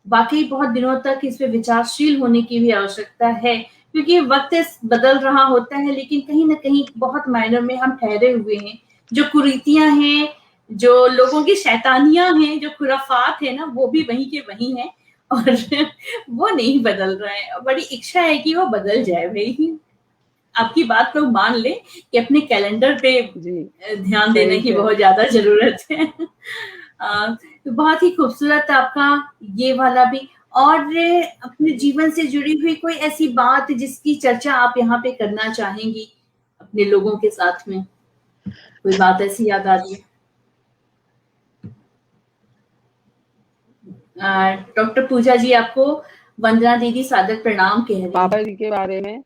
वाकई बहुत दिनों तक इस पे विचारशील होने की भी आवश्यकता है, क्योंकि वक्त बदल रहा होता है, लेकिन कहीं ना कहीं बहुत मायनों में हम ठहरे हुए हैं। जो कुरीतियां हैं, जो लोगों की शैतानियां हैं, जो खुराफात है ना, वो भी वहीं के वहीं है, और वो नहीं बदल रहे हैं। बड़ी इच्छा है कि वो बदल जाए भाई। आपकी बात लोग मान ले कि अपने कैलेंडर पे जी, ध्यान देने सही की कह बहुत ज्यादा जरूरत है। तो बहुत ही खूबसूरत आपका ये वाला भी। और अपने जीवन से जुड़ी हुई कोई ऐसी बात जिसकी चर्चा आप यहाँ पे करना चाहेंगी अपने लोगों के साथ में, कोई बात ऐसी याद आ रही है? डॉक्टर पूजा जी आपको वंदना दीदी सादर प्रणाम कह रही पापा हैं। जी के बारे में।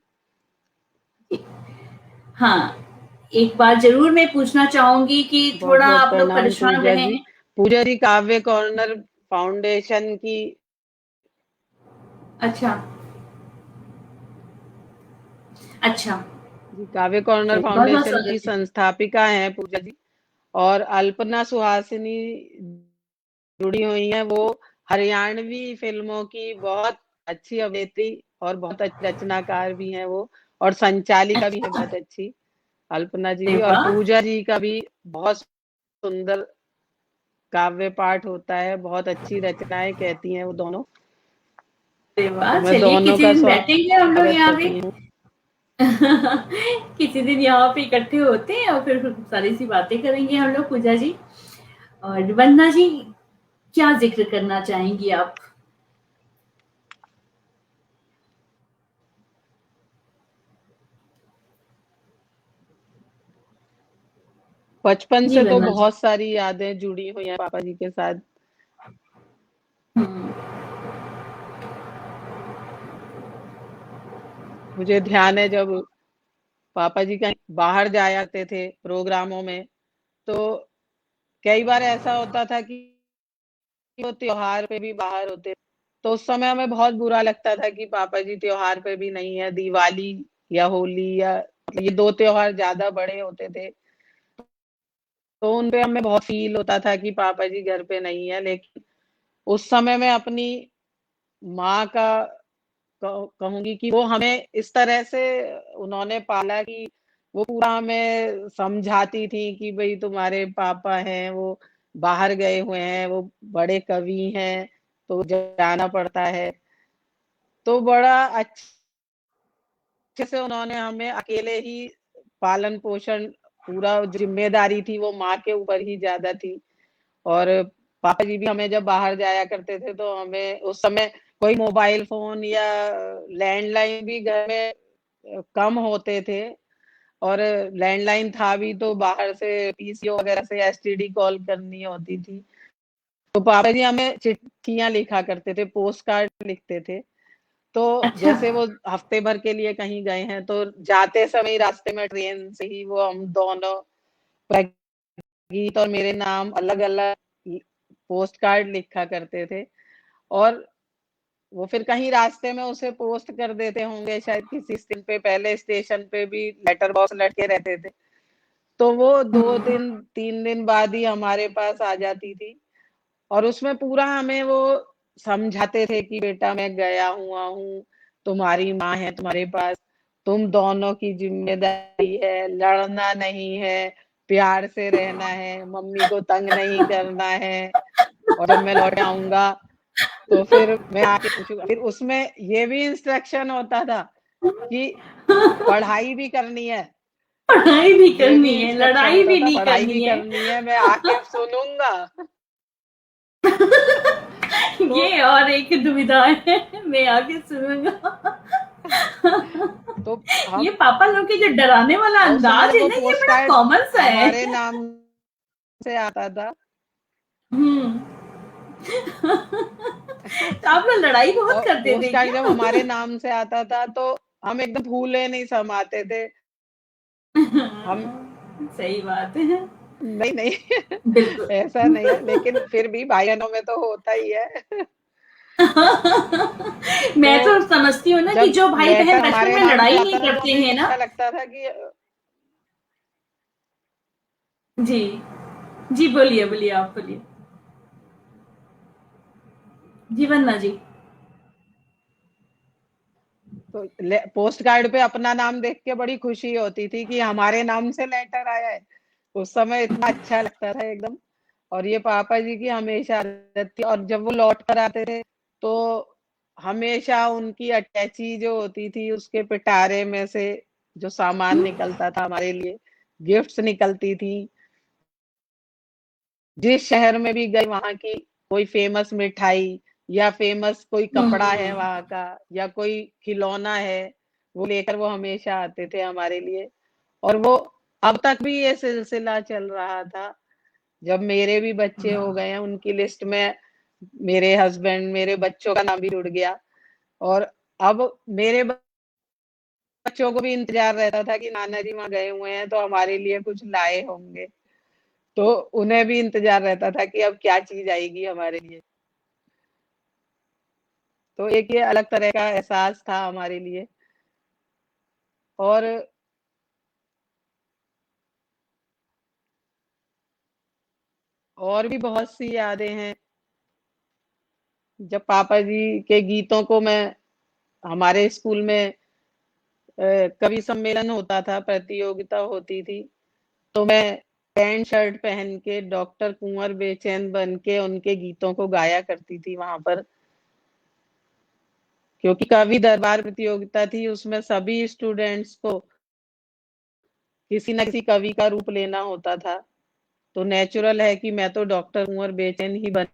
हाँ, एक बार जरूर मैं पूछना चाहूंगी कि बहुत थोड़ा बहुत आप लोग प्रणाम परेशान पूजा रहे जी। हैं। पूजा जी काव्य कॉर्नर फाउंडेशन की, अच्छा, अच्छा, जी काव्य कॉर्नर चलिए बहुत बहुत फाउंडेशन की स्वागत है। संस्थापिका हैं पूजा जी। और अल्पना सुहासिनी जुड़ी हुई हैं, वो हरियाणवी फिल्मों की बहुत अच्छी अभिनेत्री और बहुत अच्छी रचनाकार भी हैं वो, और संचालिका भी है अच्छा, बहुत अच्छी, अल्पना जी अरे भी। और वाह, पूजा जी का भी बहुत सुंदर काव्य पाठ होता है, बहुत अच्छी रचनाएं कहती हैं वो दोनों। अरे तो वाह, मैं चलिए दोनों किसी का दिन बैठेंगे हम लोग स्वागत यहाँ पे। करती हूँ। किसी दिन यहाँ पे इकट्ठे होते हैं और फिर सारी सी बातें करेंगे हम लोग, पूजा जी। और वंदना जी, क्या जिक्र करना चाहेंगी आप? बचपन जी से तो वंदना जी। बहुत सारी यादें जुड़ी हुई हैं पापा जी के साथ। हम्म, मुझे ध्यान है जब पापा जी कहीं बाहर जाया करते थे प्रोग्रामों में, तो कई बार ऐसा होता था कि वो त्योहार पे भी बाहर होते, तो उस समय हमें बहुत बुरा लगता था कि पापा जी त्योहार पे भी नहीं है, दिवाली या होली या मतलब ये 2 त्योहार ज़्यादा बड़े होते थे। तो उन पे हमें बहुत फ़ील होता था कि पापा जी घर पे नहीं है। लेकिन उस समय मैं अपनी माँ का कहूँगी कि वो हमें इस तरह से उन्होंने पाला कि वो पूरा हमें समझाती थी कि भई तुम्हारे पापा हैं, वो बाहर गए हुए हैं, वो बड़े कवि हैं, तो जाना पड़ता है। तो बड़ा अच्छे से उन्होंने हमें अकेले ही पालन-पोषण, पूरा ज़िम्मेदारी थी वो माँ के ऊपर ही ज़्यादा थी। और पापा जी भी हमें जब बाहर जाया करते थे, तो हमें उस समय कोई मोबाइल फ़ोन या लैंडलाइन भी घर में कम होते थे। और लैंडलाइन था भी तो बाहर से पीसीओ वगैरह से एसटीडी कॉल करनी होती थी। तो पापा जी हमें चिट्ठियाँ लिखा करते थे, पोस्ट कार्ड लिखते थे। तो अच्छा, जैसे वो हफ्ते भर के लिए कहीं गए हैं, तो जाते समय ही रास्ते में ट्रेन से ही वो हम दोनों गीत और मेरे नाम अलग-अलग पोस्ट कार्ड लिखा करते थे। और वो फिर कहीं रास्ते में उसे पोस्ट कर देते होंगे, शायद किसी स्टेशन पे, पहले स्टेशन पे भी लेटर बॉक्स लटके रहते थे। तो वो 2 हम्म, दिन 3 दिन बाद ही हमारे पास आ जाती थी। और उसमें पूरा हमें वो समझाते थे कि बेटा मैं गया हुआ हूँ, तुम्हारी माँ है तुम्हारे पास, तुम दोनों की ज़िम्मेदारी है, लड़ना नहीं है, प्यार से रहना है, मम्मी को तंग नहीं करना है, और जब मैं लौट आऊँगा तो फिर मैं आके पूछूँगा। फिर उसमें ये भी इंस्ट्रक्शन होता था कि पढ़ाई भी करनी है, पढ़ाई भी ये करनी भी है, इसका अच्छा लड़ाई होता भी था, नहीं पढ़ाई भी करनी है। करनी है, मैं आके सुनूंगा। तो ये और एक दुविधा है, मैं आगे सुनूंगा। तो हम ये पापा लोग के जो डराने वाला और उस समय अंदाज जब है वो ना, ये पोस्ट बड़ा कार्ड कॉमन सा है। हमारे नाम से आता था हम्म। तो आप लोग लड़ाई बहुत और करते पोस्ट थे कार्ड जब क्या? हमारे नाम से आता था तो हम एकदम फूले नहीं समाते थे। हम सही बात है। नहीं नहीं बिल्कुल। ऐसा नहीं है, लेकिन फिर भी भाई बहनों में तो होता ही है। तो मैं तो समझती हूँ ना कि जब जो भाई बहन लेटर बचपन हमारे में नाम से लड़ाई आता नहीं था तो करते हमें हैं ना। अच्छा लगता था कि जी। जी बोलिए, बोलिए, आप बोलिए। जी वंदना जी। तो पोस्ट कार्ड पे अपना नाम देख के बड़ी खुशी होती थी कि हमारे नाम से लेटर आया है। उस समय इतना अच्छा लगता था एकदम। और ये पापा जी की हमेशा आदत थी, और जब वो लौट कर आते थे तो हमेशा उनकी अटैची जो होती थी उसके पिटारे में से जो सामान निकलता था हमारे लिए, गिफ्ट्स निकलती थी। जिस शहर में भी गए वहां की कोई फेमस मिठाई या फेमस कोई कपड़ा है हम्म। वहां का या कोई खिलौना है, वो लेकर वो हमेशा आते थे हमारे लिए। और वो अब तक भी ये सिलसिला चल रहा था। जब मेरे भी बच्चे हो गए हैं उनकी लिस्ट में मेरे हस्बैंड मेरे बच्चों का नाम भी जुड़ गया। और अब मेरे बच्चों को भी इंतजार रहता था कि नाना जी वहां गए हुए हैं तो हमारे लिए कुछ लाए होंगे। तो उन्हें भी इंतजार रहता था कि अब क्या चीज आएगी हमारे लिए। तो एक ये अलग तरह का एहसास था हमारे लिए। और और भी बहुत सी यादें हैं। जब पापा जी के गीतों को मैं हमारे स्कूल में कवि सम्मेलन होता था, प्रतियोगिता होती थी, तो मैं पैंट शर्ट पहन के डॉक्टर कुंवर बेचैन बन के उनके गीतों को गाया करती थी वहां पर। क्योंकि कवि दरबार प्रतियोगिता थी, उसमें सभी स्टूडेंट्स को किसी न किसी कवि का रूप लेना होता था। तो नेचुरल है कि मैं तो डॉक्टर कुंवर बेचैन ही बनकर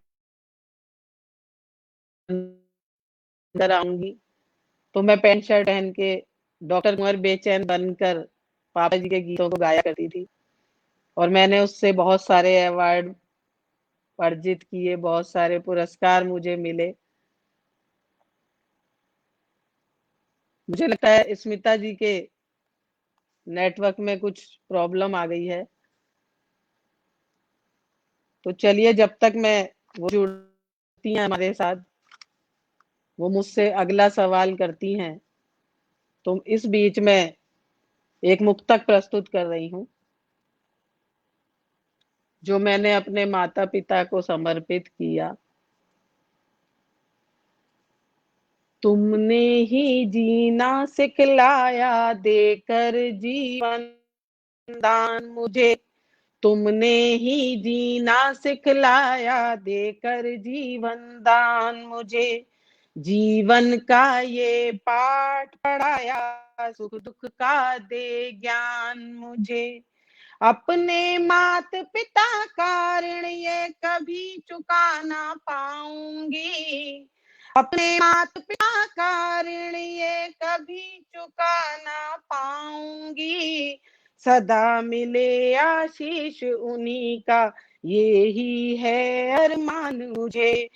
आऊंगी। तो मैं पैंट शर्ट पहन के डॉक्टर कुंवर बेचैन बनकर पापा जी के गीतों को गाया करती थी। और मैंने उससे बहुत सारे अवार्ड अर्जित किए, बहुत सारे पुरस्कार मुझे मिले। मुझे लगता है स्मिता जी के नेटवर्क में कुछ प्रॉब्लम आ गई है। तो चलिए, जब तक मैं वो जुड़ती हैं हमारे साथ, वो मुझसे अगला सवाल करती हैं, तो इस बीच में एक मुक्तक प्रस्तुत कर रही हूँ जो मैंने अपने माता पिता को समर्पित किया। तुमने ही जीना सिखलाया देकर जीवन दान मुझे। तुमने ही जीना सिखलाया देकर जीवन दान मुझे। जीवन का ये पाठ पढ़ाया सुख दुख का दे ज्ञान मुझे। अपने मात पिता का ऋण ये कभी चुका ना पाऊंगी। अपने मात पिता का ऋण ये कभी चुका ना पाऊंगी। सदा मिले आशीष उन्हीं का यही है अरमान मुझे।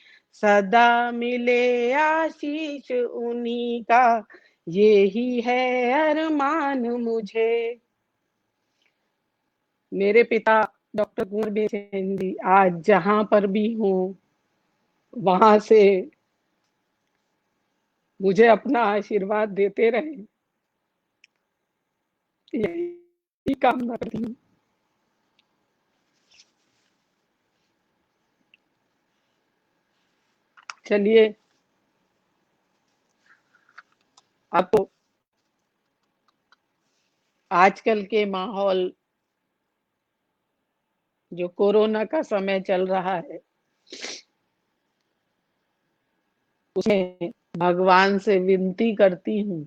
सदा मिले आशीष उन्हीं का यही है अरमान मुझे। मेरे पिता डॉक्टर कुंवर बेचैन जी आज जहां पर भी हूँ वहां से मुझे अपना आशीर्वाद देते रहे, यही कामना करती हूँ। चलिए, आपको आजकल के माहौल, जो कोरोना का समय चल रहा है, उसमें भगवान से विनती करती हूँ,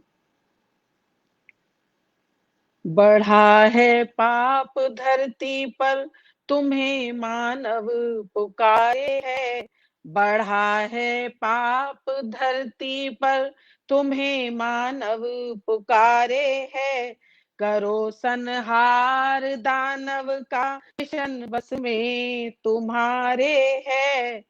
बढ़ा है पाप धरती पर, तुम्हें मानव पुकारे है। बढ़ा है पाप धरती पर, तुम्हें मानव पुकारे है। करो संहार दानव का, मिशन बस में तुम्हारे है।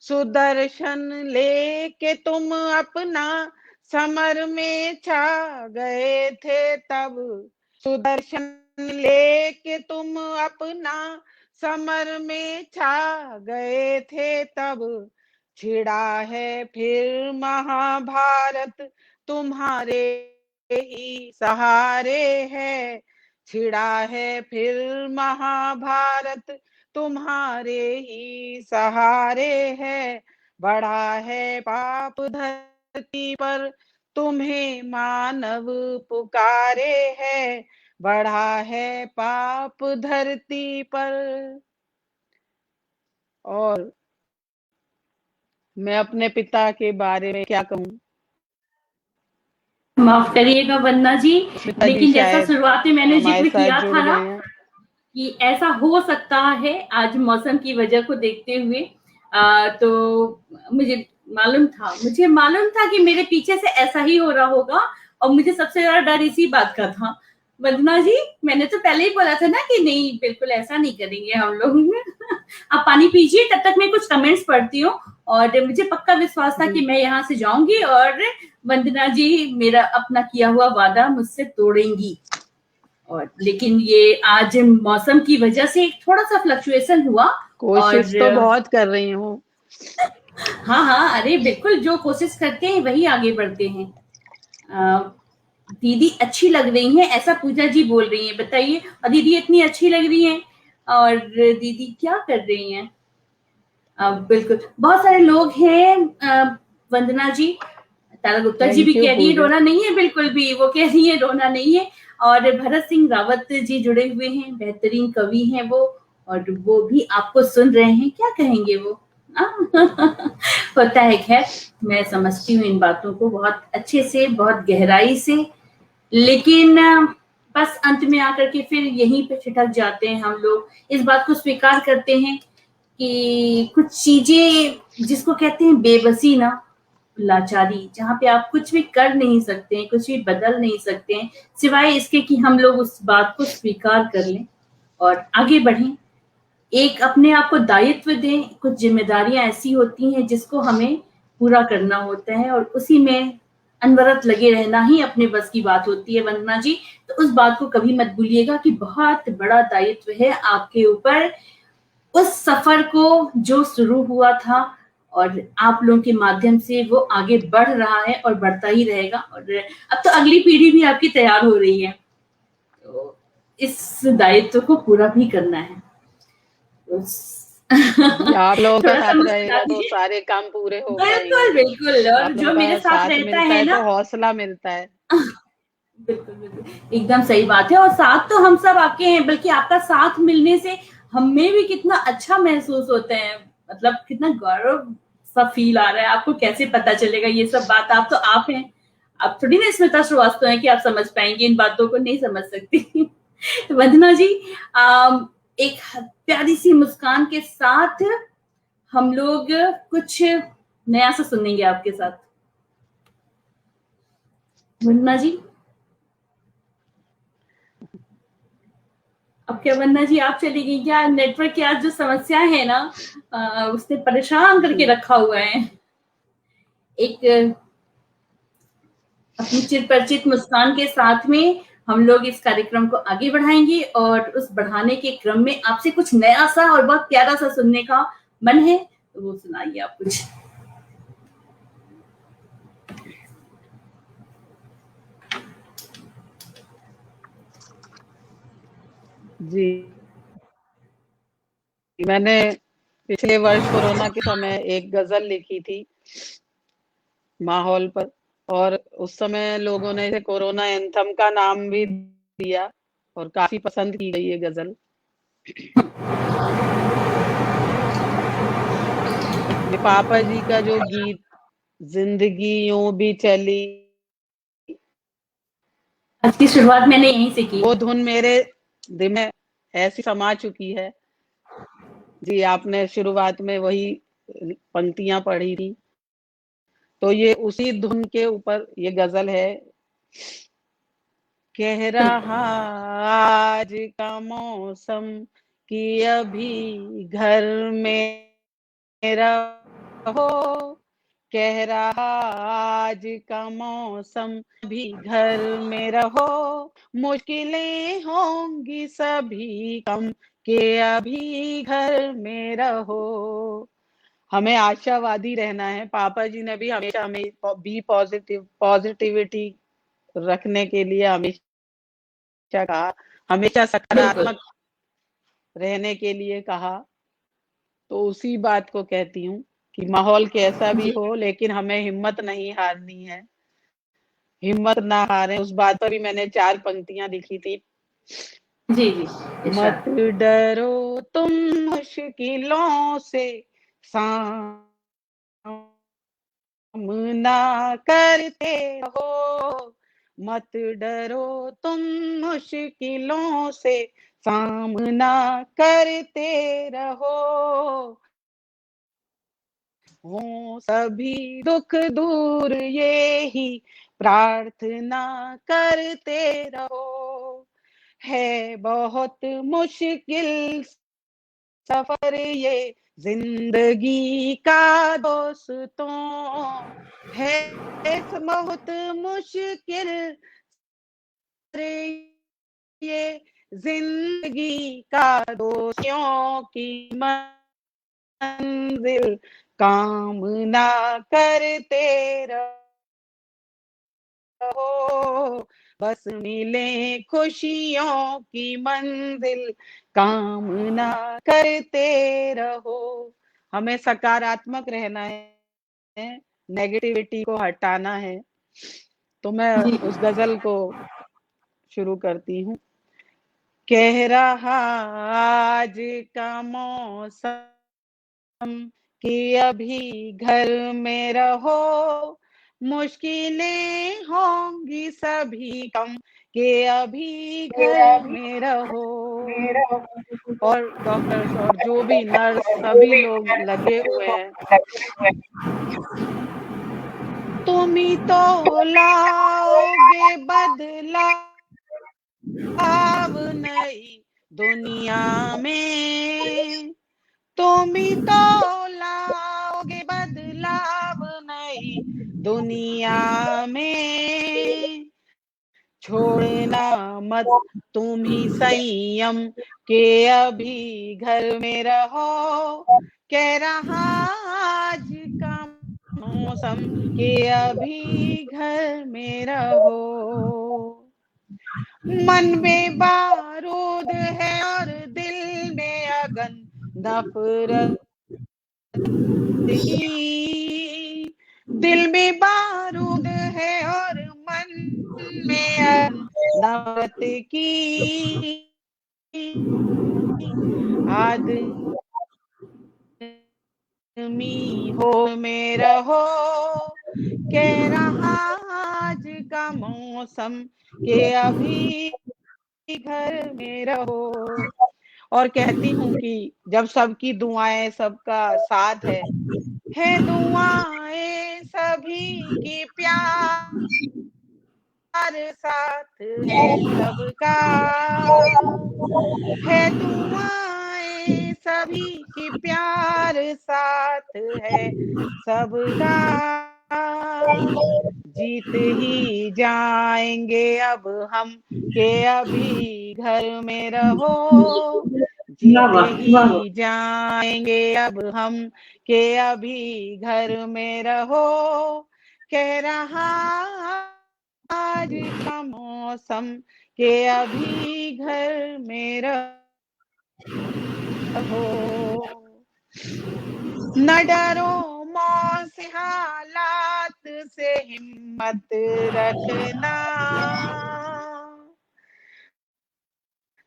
सुदर्शन लेके तुम अपना समर में छा गए थे तब। सुदर्शन लेके तुम अपना समर में छा गए थे तब। छिड़ा है फिर महाभारत, तुम्हारे ही सहारे है। छिड़ा है फिर महाभारत, तुम्हारे ही सहारे है। बढ़ा है पाप धरती पर, तुम्हें मानव पुकारे है। बढ़ा है पाप धरती पर। और मैं अपने पिता के बारे में क्या कहूँ। माफ करिएगा वंदना जी, पिताजी लेकिन जैसा शायद शुरुआत में मैंने हमारे जिक्र साथ किया जुड़ था ना गए हैं। कि ऐसा हो सकता है आज मौसम की वजह को देखते हुए, तो मुझे मालूम था कि मेरे पीछे से ऐसा ही हो रहा होगा। और मुझे सबसे ज्यादा डर इसी बात का था। वंदना जी, मैंने तो पहले ही बोला था ना कि नहीं, बिल्कुल ऐसा नहीं करेंगे हम लोग। आप पानी पीजिए, तब तक मैं कुछ कमेंट्स पढ़ती हूँ। और मुझे पक्का विश्वास था कि मैं यहाँ से जाऊंगी और वंदना जी मेरा अपना किया हुआ वादा मुझसे तोड़ेंगी। और लेकिन ये आज मौसम की वजह से थोड़ा सा फ्लक्चुएशन हुआ। कोशिश तो और बहुत कर रही हूँ। हाँ हाँ, अरे बिल्कुल, जो कोशिश करते हैं वही आगे बढ़ते हैं। दीदी अच्छी लग रही हैं, ऐसा पूजा जी बोल रही हैं, बताइए। और दीदी इतनी अच्छी लग रही हैं। और दीदी क्या कर रही हैं? बिल्कुल, बहुत सारे लोग हैं। वंदना जी, तारा गुप्ता जी भी थैंक यू कह रही है पूजा। रोना नहीं है, बिल्कुल भी वो कह रही है रोना नहीं है। और भरत सिंह रावत जी जुड़े हुए हैं, बेहतरीन कवि हैं वो। और वो भी आपको सुन रहे हैं, क्या कहेंगे वो? होता है, खैर मैं समझती हूँ इन बातों को बहुत अच्छे से, बहुत गहराई से। लेकिन बस अंत में आकर के फिर यहीं पे छिटक जाते हैं हम लोग। इस बात को स्वीकार करते हैं कि कुछ चीजें जिसको कहते हैं बेबसी ना, लाचारी, जहाँ पे आप कुछ भी कर नहीं सकते हैं, कुछ भी बदल नहीं सकते हैं, सिवाय इसके कि हम लोग उस बात को स्वीकार कर लें और आगे बढ़ें। एक अपने आप को दायित्व दें। कुछ जिम्मेदारियां ऐसी होती हैं जिसको हमें पूरा करना होता है और उसी में अनवरत लगे रहना ही अपने बस की बात होती है, वंदना जी। तो उस बात को कभी मत भूलिएगा कि बहुत बड़ा दायित्व है आपके ऊपर। उस सफर को जो शुरू हुआ था और आप लोगों के माध्यम से वो आगे बढ़ रहा है और बढ़ता ही रहेगा। और अब तो अगली पीढ़ी भी आपकी तैयार हो रही है, तो इस दायित्व को पूरा भी करना है। आप लोगों का थोड़ा सा साथ मुस्कुरा रहेगा तो दीजिए। सारे काम पूरे हो बिल्कुल पाएंगे। बिल्कुल, और आप जो लोगों मेरे का साथ साथ रहता मिलता है है ना, तो हौसला मिलता है। बिल्कुल बिल्कुल, एकदम सही बात है। और साथ तो हम सब आपके हैं, बल्कि आपका साथ मिलने से हमें भी कितना अच्छा महसूस होता है। मतलब कितना गौरव सा फील आ रहा है। आपको कैसे पता चलेगा ये सब बात? आप तो आप हैं, आप थोड़ी ना स्मिता श्रीवास्तव है कि आप समझ पाएंगे इन बातों को, नहीं समझ सकती। तो वंदना जी, एक प्यारी सी मुस्कान के साथ हम लोग कुछ नया सा सुनेंगे आपके साथ। वंदना जी, अब क्या वंदना जी आप चली गई क्या? नेटवर्क की आज जो समस्या है ना, उसने परेशान करके रखा हुआ है। एक अपनी चिरपरिचित मुस्कान के साथ में हम लोग इस कार्यक्रम को आगे बढ़ाएंगे और उस बढ़ाने के क्रम में आपसे कुछ नया सा और बहुत प्यारा सा सुनने का मन है, तो वो सुनाइए आप कुछ। जी, मैंने पिछले वर्ष कोरोना के समय एक गजल लिखी थी माहौल पर, और उस समय लोगों ने इसे कोरोना एंथम का नाम भी दिया और काफी पसंद की गई ये गजल। ये पापा जी का जो गीत, जिंदगी यूं भी चली, आज की शुरुआत मैंने यहीं से की। वो धुन मेरे दिल में ऐसी समा चुकी है। जी, आपने शुरुआत में वही पंक्तियां पढ़ी थी, तो ये उसी धुन के ऊपर ये गजल है। कह रहा आज का मौसम कि अभी घर में रहो, कह रहा आज का मौसम भी घर में रहो, मुश्किलें होंगी सभी कम के अभी घर में रहो। हमें आशावादी रहना है। पापा जी ने भी हमेशा हमें बी पॉजिटिविटी रखने के लिए हमेशा कहा, हमेशा बिल्कुल। सकारात्मक रहने के लिए कहा। तो उसी बात को कहती हूँ कि माहौल कैसा भी जी हो, लेकिन हमें हिम्मत नहीं हारनी है, हिम्मत ना हारें। उस बात पर भी मैंने 4 पंक्तियां लिखी थी। जी जी, मत इरशाद। डरो तुम मुश्किलों से, सामना करते रहो, मत डरो तुम मुश्किलों से, सामना करते रहो, हो सभी दुख दूर ये ही प्रार्थना करते रहो। है बहुत मुश्किल सफर ये जिंदगी का दोस्तों, है बहुत मुश्किल ये जिंदगी का दोषियों की मंजिल कामना करते रहो, बस मिले खुशियों की मंजिल कामना करते रहो। हमें सकारात्मक रहना है, नेगेटिविटी को हटाना है। तो मैं जी उस गजल को शुरू करती हूँ। कह रहा आज का मौसम कि अभी घर में रहो, मुश्किलें होंगी सभी कम के अभी घर में रहो। और डॉक्टर्स और जो भी नर्स सभी लोग लगे हुए हैं, तुम ही तो लाओगे बदलाव नई दुनिया में, तुम ही तो लाओगे बदलाव नई दुनिया में, छोड़ना मत तुम ही संयम के अभी घर में रहो, कह रहा आज का मौसम के अभी घर में रहो। मन में बारूद है और दिल में अगन नफरत की, दिल में बारूद है और मन में अगन नफरत की, आदमी हो में रहो, कह रहा आज का मौसम के अभी घर में रहो। और कहती हूँ कि जब सबकी दुआएं सबका साथ है दुआएं सभी की, प्यार साथ है सबका, है दुआएं सभी की, प्यार साथ है सबका, जीत ही जाएंगे अब हम के अभी घर में रहो, वाह जीत वाह वाह वाह। ही जाएंगे अब हम के अभी घर में रहो, कह रहा आज का मौसम के अभी घर में रहो। न डरो मौत से हालात से हिम्मत रखना,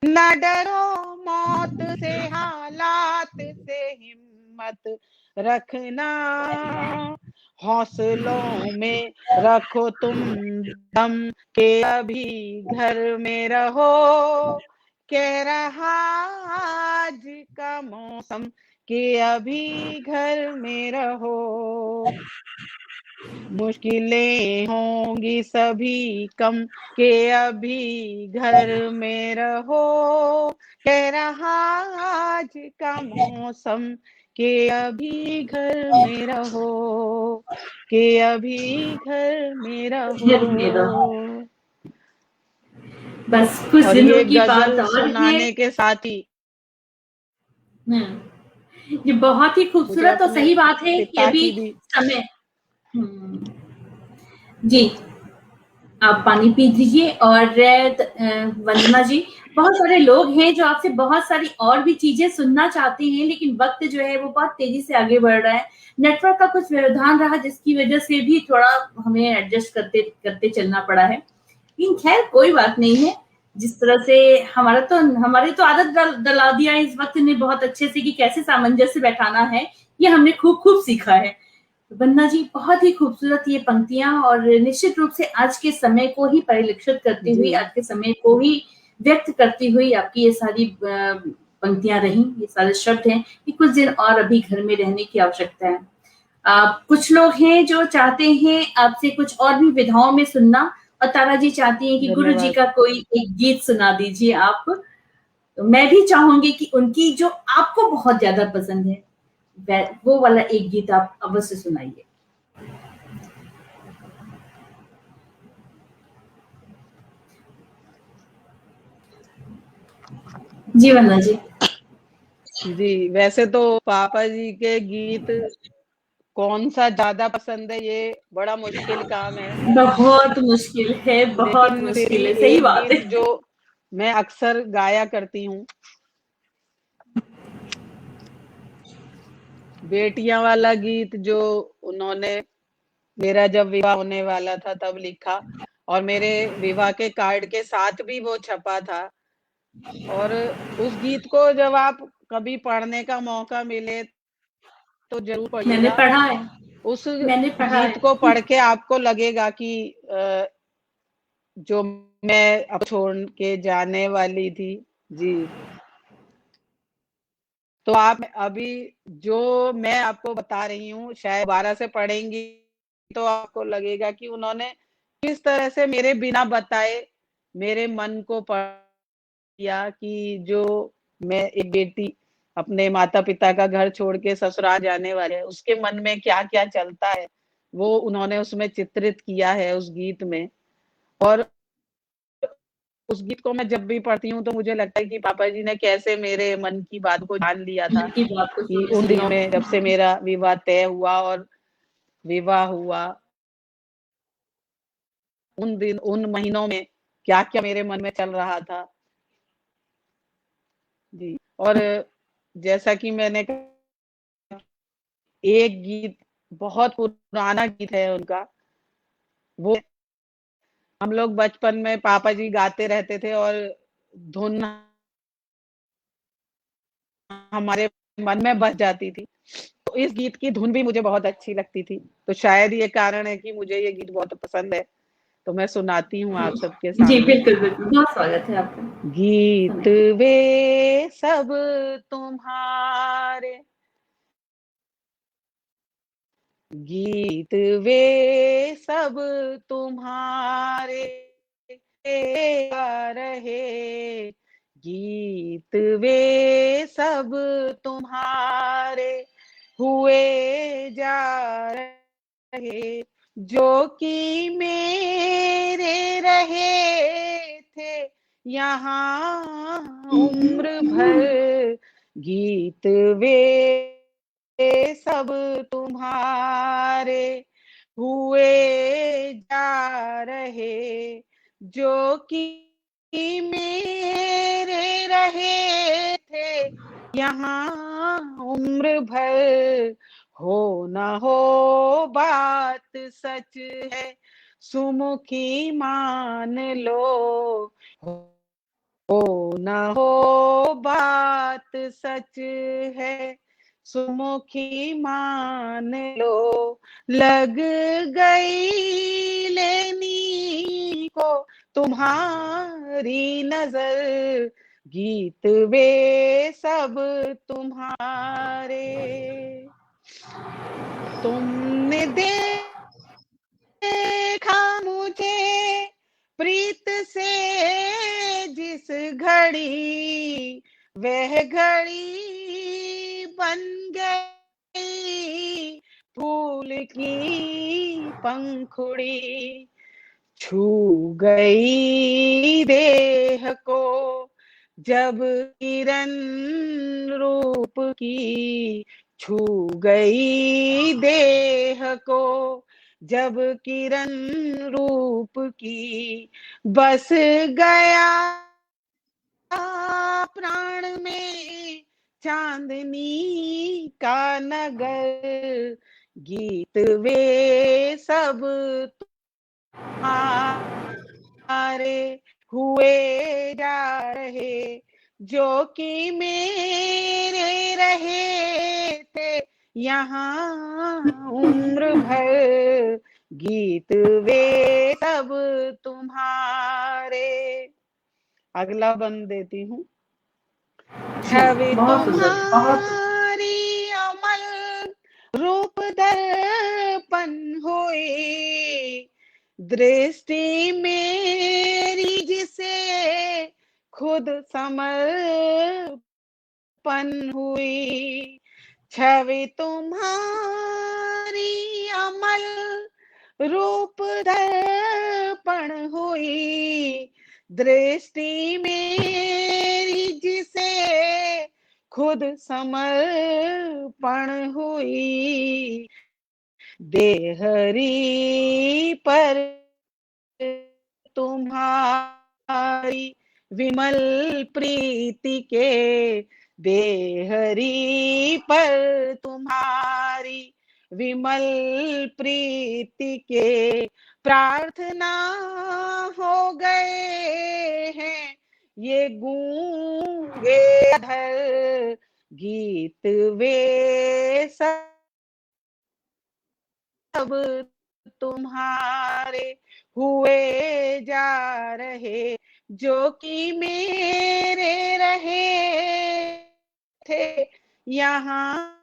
न डरो मौत से हालात से हिम्मत रखना, हौसलों में रखो तुम दम के अभी घर में रहो, कह रहा आज का मौसम के अभी घर में रहो। मुश्किलें होंगी सभी कम के अभी घर में रहो, कह रहा आज का मौसम के अभी घर में रहो, के अभी घर में रहो। घर में रहो। बस कुछ और दिनों ये की बात गजल और है। सुनाने के साथ ही ये बहुत ही मुझे खूबसूरत और अपने सही बात है कि पिता अभी की भी समय। जी, आप पानी पी लीजिए। और वंदना जी, बहुत सारे लोग हैं जो आपसे बहुत सारी और भी चीजें सुनना चाहते हैं, लेकिन वक्त जो है वो बहुत तेजी से आगे बढ़ रहा है। नेटवर्क का कुछ व्यवधान रहा, जिसकी वजह से भी थोड़ा हमें एडजस्ट करते करते चलना पड़ा है। लेकिन खैर कोई बात नहीं है। जिस तरह से हमारी तो आदत डला दिया है इस वक्त ने बहुत अच्छे से कि कैसे सामंजस्य बैठाना है, ये हमने खूब खूब सीखा है। वंदना जी, बहुत ही खूबसूरत ये पंक्तियां, और निश्चित रूप से आज के समय को ही परिलक्षित करती हुई, जी आज के समय को ही व्यक्त करती हुई आपकी ये सारी पंक्तियां रही, ये सारे शब्द हैं कि कुछ दिन और अभी घर में रहने की आवश्यकता है। कुछ लोग हैं जो चाहते हैं आपसे कुछ और भी विधाओं में सुनना, और तारा जी चाहती हैं कि गुरु जी धन्यवाद। का कोई एक गीत सुना दीजिए आप। तो मैं भी चाहूंगी कि उनकी जो आपको बहुत ज्यादा पसंद है, वो वाला एक गीत आप अवश्य सुनाइए। जी वंदना जी। जी, वैसे तो पापा जी के गीत कौन सा ज्यादा पसंद है ये बड़ा मुश्किल काम है, बहुत मुश्किल है, बहुत लेकिन फिर मुश्किल भी है, सही एक बात है। गीत जो मैं अक्सर गाया करती हूँ, बेटियां वाला गीत, जो उन्होंने मेरा जब विवाह होने वाला था तब लिखा, और मेरे विवाह के कार्ड के साथ भी वो छपा था। और उस गीत को जब आप कभी पढ़ने का मौका मिले तो जरूर मैंने पढ़िएगा। पढ़ा है। उस मैंने पढ़ा गीत को है। पढ़ के आपको लगेगा कि जो मैं अब छोड़ के जाने वाली थी। जी, तो आप अभी जो मैं आपको बता रही हूँ शायद 12 से पढ़ेंगी तो आपको लगेगा कि उन्होंने किस तरह से मेरे बिना बताए मेरे मन को पढ़ लिया, कि जो मैं एक बेटी अपने माता पिता का घर छोड़ के ससुराल जाने वाले है, उसके मन में क्या क्या चलता है, वो उन्होंने उसमें चित्रित किया है उस गीत में। और उस गीत को मैं जब भी पढ़ती हूँ तो मुझे लगता है कि पापा जी ने कैसे मेरे मन की बात को जान लिया था, मन की बात को कि समझ उन लिया। दिनों में जब से मेरा विवाह तय हुआ और विवाह हुआ, उन महीनों में क्या क्या मेरे मन में चल रहा था। जी, और जैसा कि मैंने कहा, एक गीत बहुत पुराना गीत है उनका, वो हम लोग बचपन में पापा जी गाते रहते थे और धुन हमारे मन में बस जाती थी। तो इस गीत की धुन भी मुझे बहुत अच्छी लगती थी, तो शायद ये कारण है कि मुझे ये गीत बहुत पसंद है। तो मैं सुनाती हूँ आप सबके जी सामने। बिल्कुल बिल्कुल, बहुत स्वागत है आपका। गीत सुनाइए। वे सब तुम्हारे, गीत वे सब तुम्हारे आ रहे, गीत वे सब तुम्हारे हुए जा रहे, जो कि मेरे रहे थे यहाँ उम्र भर, गीत वे सब तुम्हारे हुए जा रहे, जो कि मेरे रहे थे यहाँ उम्र भर। हो न हो बात सच है, सुमुखी मान लो, हो न हो बात सच है, सुमुखी मान लो, लग गई लेनी को तुम्हारी नजर, गीत वे सब तुम्हारे। तुमने देखा मुझे प्रीत से जिस घड़ी, वह घड़ी बन गई फूल की पंखुड़ी। छू गई देह को जब किरण रूप की, छू गई देह को जब किरण रूप की, बस गया प्राण में चांदनी का नगर, गीत वे सब तुम्हारे हुए जा रहे, जो कि मेरे रहे थे यहाँ उम्र भर, गीत वे सब तुम्हारे। अगला बंद देती हूँ। छवि तुम्हारी अमल रूप दर्पण हुई, दृष्टि मेरी जिसे खुद समर्पण हुई। छवि तुम्हारी अमल रूप दर्पण हुई, दृष्टि मेरी जिसे खुद समर्पण हुई। देहरी पर तुम्हारी विमल प्रीति के, देहरी पर तुम्हारी विमल प्रीति के, प्रार्थना हो गए हैं ये गूंगे अधर, गीत वे सब तुम्हारे हुए जा रहे, जो कि मेरे रहे थे यहाँ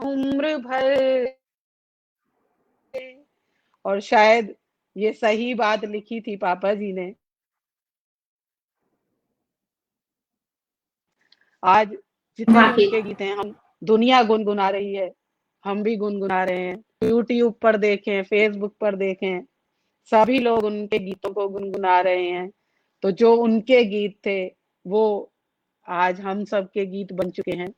उम्र भर। और शायद ये सही बात लिखी थी पापा जी ने। आज जितने वाकई उनके गीत हैं, हम दुनिया गुनगुना रही है, हम भी गुनगुना रहे हैं। यूट्यूब पर देखें, फेसबुक पर देखें, सभी लोग उनके गीतों को गुनगुना रहे हैं। तो जो उनके गीत थे वो आज हम सब के गीत बन चुके हैं।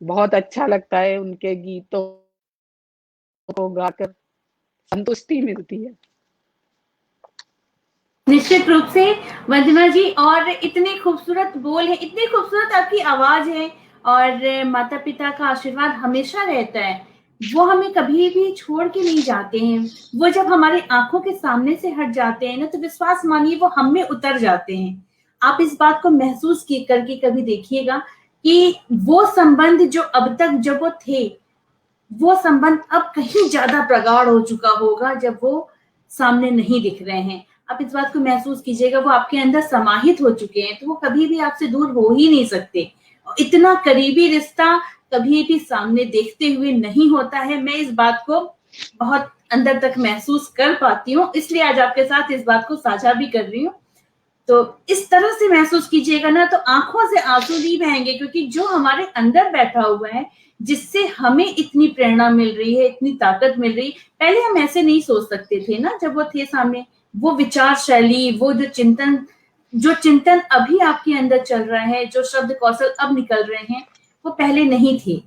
बहुत अच्छा लगता है उनके गीतों को गाकर, संतुष्टि मिलती है। निश्चित रूप से वंदना जी, और इतने खूबसूरत बोल है, इतनी खूबसूरत आपकी आवाज है, और माता पिता का आशीर्वाद हमेशा रहता है, वो हमें कभी भी छोड़ के नहीं जाते हैं। वो जब हमारी आंखों के सामने से हट जाते हैं ना, तो विश्वास मानिए वो हम में उतर जाते हैं। आप इस बात को महसूस करके कभी देखिएगा कि वो संबंध जो अब तक जब वो थे, वो संबंध अब कहीं ज्यादा प्रगाढ़ हो चुका होगा जब वो सामने नहीं दिख रहे हैं। आप इस बात को महसूस कीजिएगा, वो आपके अंदर समाहित हो चुके हैं, तो वो कभी भी आपसे दूर हो ही नहीं सकते। इतना करीबी रिश्ता कभी भी सामने देखते हुए नहीं होता है। मैं इस बात को बहुत अंदर तक महसूस कर पाती हूँ, इसलिए आज आपके साथ इस बात को साझा भी कर रही हूँ। तो इस तरह से महसूस कीजिएगा ना, तो आंखों से आंसू नहीं बहेंगे, क्योंकि जो हमारे अंदर बैठा हुआ है, जिससे हमें इतनी प्रेरणा मिल रही है, इतनी ताकत मिल रही, पहले हम ऐसे नहीं सोच सकते थे ना जब वो थे सामने। वो विचार शैली, वो जो चिंतन अभी आपके अंदर चल रहा है, जो शब्द कौशल अब निकल रहे हैं, वो पहले नहीं थे।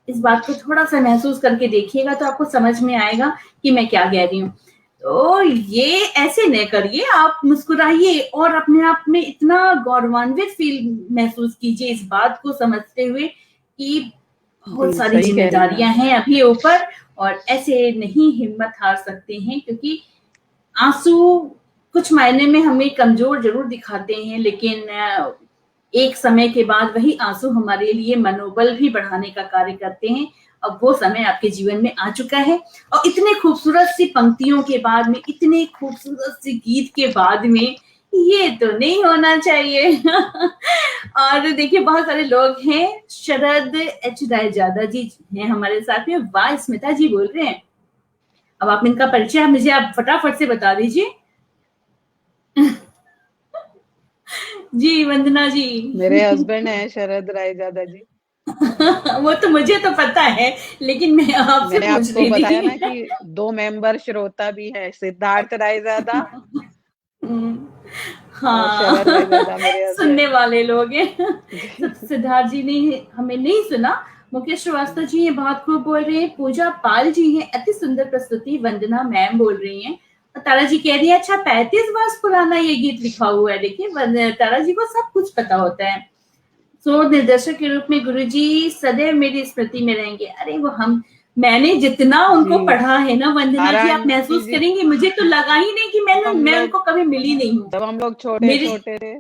इस बात को थोड़ा सा महसूस करके देखिएगा तो आपको समझ में आएगा कि मैं क्या कह रही हूँ। तो ये ऐसे न करिए, आप मुस्कुराइए और अपने आप में इतना गौरवान्वित फील महसूस कीजिए इस बात को समझते हुए कि बहुत सारी जिम्मेदारियां हैं अभी ऊपर, और ऐसे नहीं हिम्मत हार सकते हैं, क्योंकि आंसू कुछ मायने में हमें कमजोर जरूर दिखाते हैं, लेकिन एक समय के बाद वही आंसू हमारे लिए मनोबल भी बढ़ाने का कार्य करते हैं। अब वो समय आपके जीवन में आ चुका है और इतने खूबसूरत सी पंक्तियों के बाद में, इतने खूबसूरत सी गीत के बाद में ये तो नहीं होना चाहिए। और देखिए बहुत सारे लोग हैं, शरद एच रायजादा जी हैं हमारे साथ में। वाह, स्मिता जी बोल रहे हैं। अब आप इनका परिचय मुझे आप फटाफट से बता दीजिए। जी वंदना जी। मेरे हस्बैंड है शरद रायजादा जी। वो तो मुझे तो पता है, लेकिन मैं आपसे मैंने पूछ आपको रही बताया ना थी। कि 2 मेंबर श्रोता भी है, सिद्धार्थ रायजादा हम्म, और शरद हाँ। रायजादा मेरे सुनने हस्बैंड। वाले लोग हैं। सब जी, सिद्धार्थ जी ने हमें नहीं सुना। मुकेश श्रीवास्तव जी ये बहुत खूब बोल रहे हैं। पूजा पाल जी हैं, अति सुंदर प्रस्तुति। वंदना मैम बोल रही हैं। और तारा जी कह रही है अच्छा 35 वर्ष पुराना ये गीत लिखा हुआ है। देखिए तारा जी को सब कुछ पता होता है। सो निर्देशक के रूप में गुरुजी सदैव मेरी स्मृति में रहेंगे। अरे वो हम, मैंने जितना उनको जी, पढ़ा है ना वंदना जी, आप नारायणी महसूस जी, करेंगे मुझे तो लगा ही नहीं कि मैं उनको कभी मिली नहीं हूँ। जब हम लोग मेरी, छोटे-छोटे थे।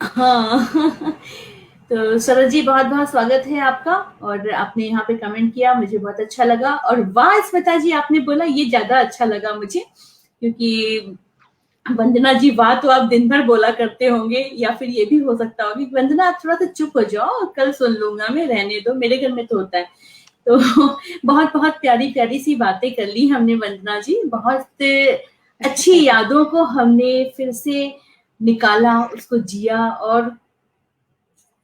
हाँ। तो शरद जी बहुत बहुत स्वागत है आपका। और आपने यहाँ पे कमेंट किया, मुझे बहुत अच्छा लगा। और वाह स्मिता जी आपने बोला, ये ज्यादा अच्छा लगा मुझे, क्योंकि वंदना जी वाह तो आप दिन भर बोला करते होंगे, या फिर ये भी हो सकता होगा कि वंदना आप थोड़ा सा चुप हो जाओ, कल सुन लूंगा मैं, रहने दो, मेरे घर में तो होता है। तो बहुत बहुत प्यारी प्यारी सी बातें कर ली हमने वंदना जी। बहुत अच्छी यादों को हमने फिर से निकाला, उसको जिया। और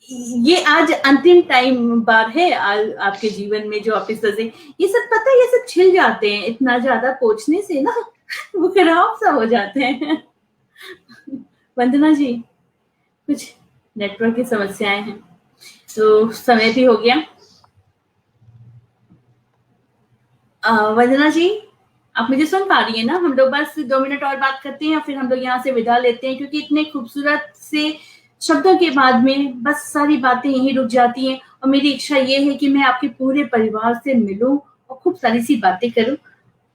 ये आज अंतिम टाइम बार है आपके जीवन में जो आप इस तरह से, ये सब पता है, ये सब छिल जाते हैं इतना ज्यादा पोंछने से ना, वो खराब सा हो जाते हैं। वंदना जी कुछ नेटवर्क की समस्याएं हैं, तो समय भी हो गया। वंदना जी आप मुझे सुन पा रही है ना? हम लोग बस 2 मिनट और बात करते हैं, फिर हम लोग यहाँ से विदा लेते हैं, क्योंकि इतने खूबसूरत से शब्दों के बाद में बस सारी बातें यहीं रुक जाती हैं। और मेरी इच्छा ये है कि मैं आपके पूरे परिवार से मिलूं और खूब सारी सी बातें करूं।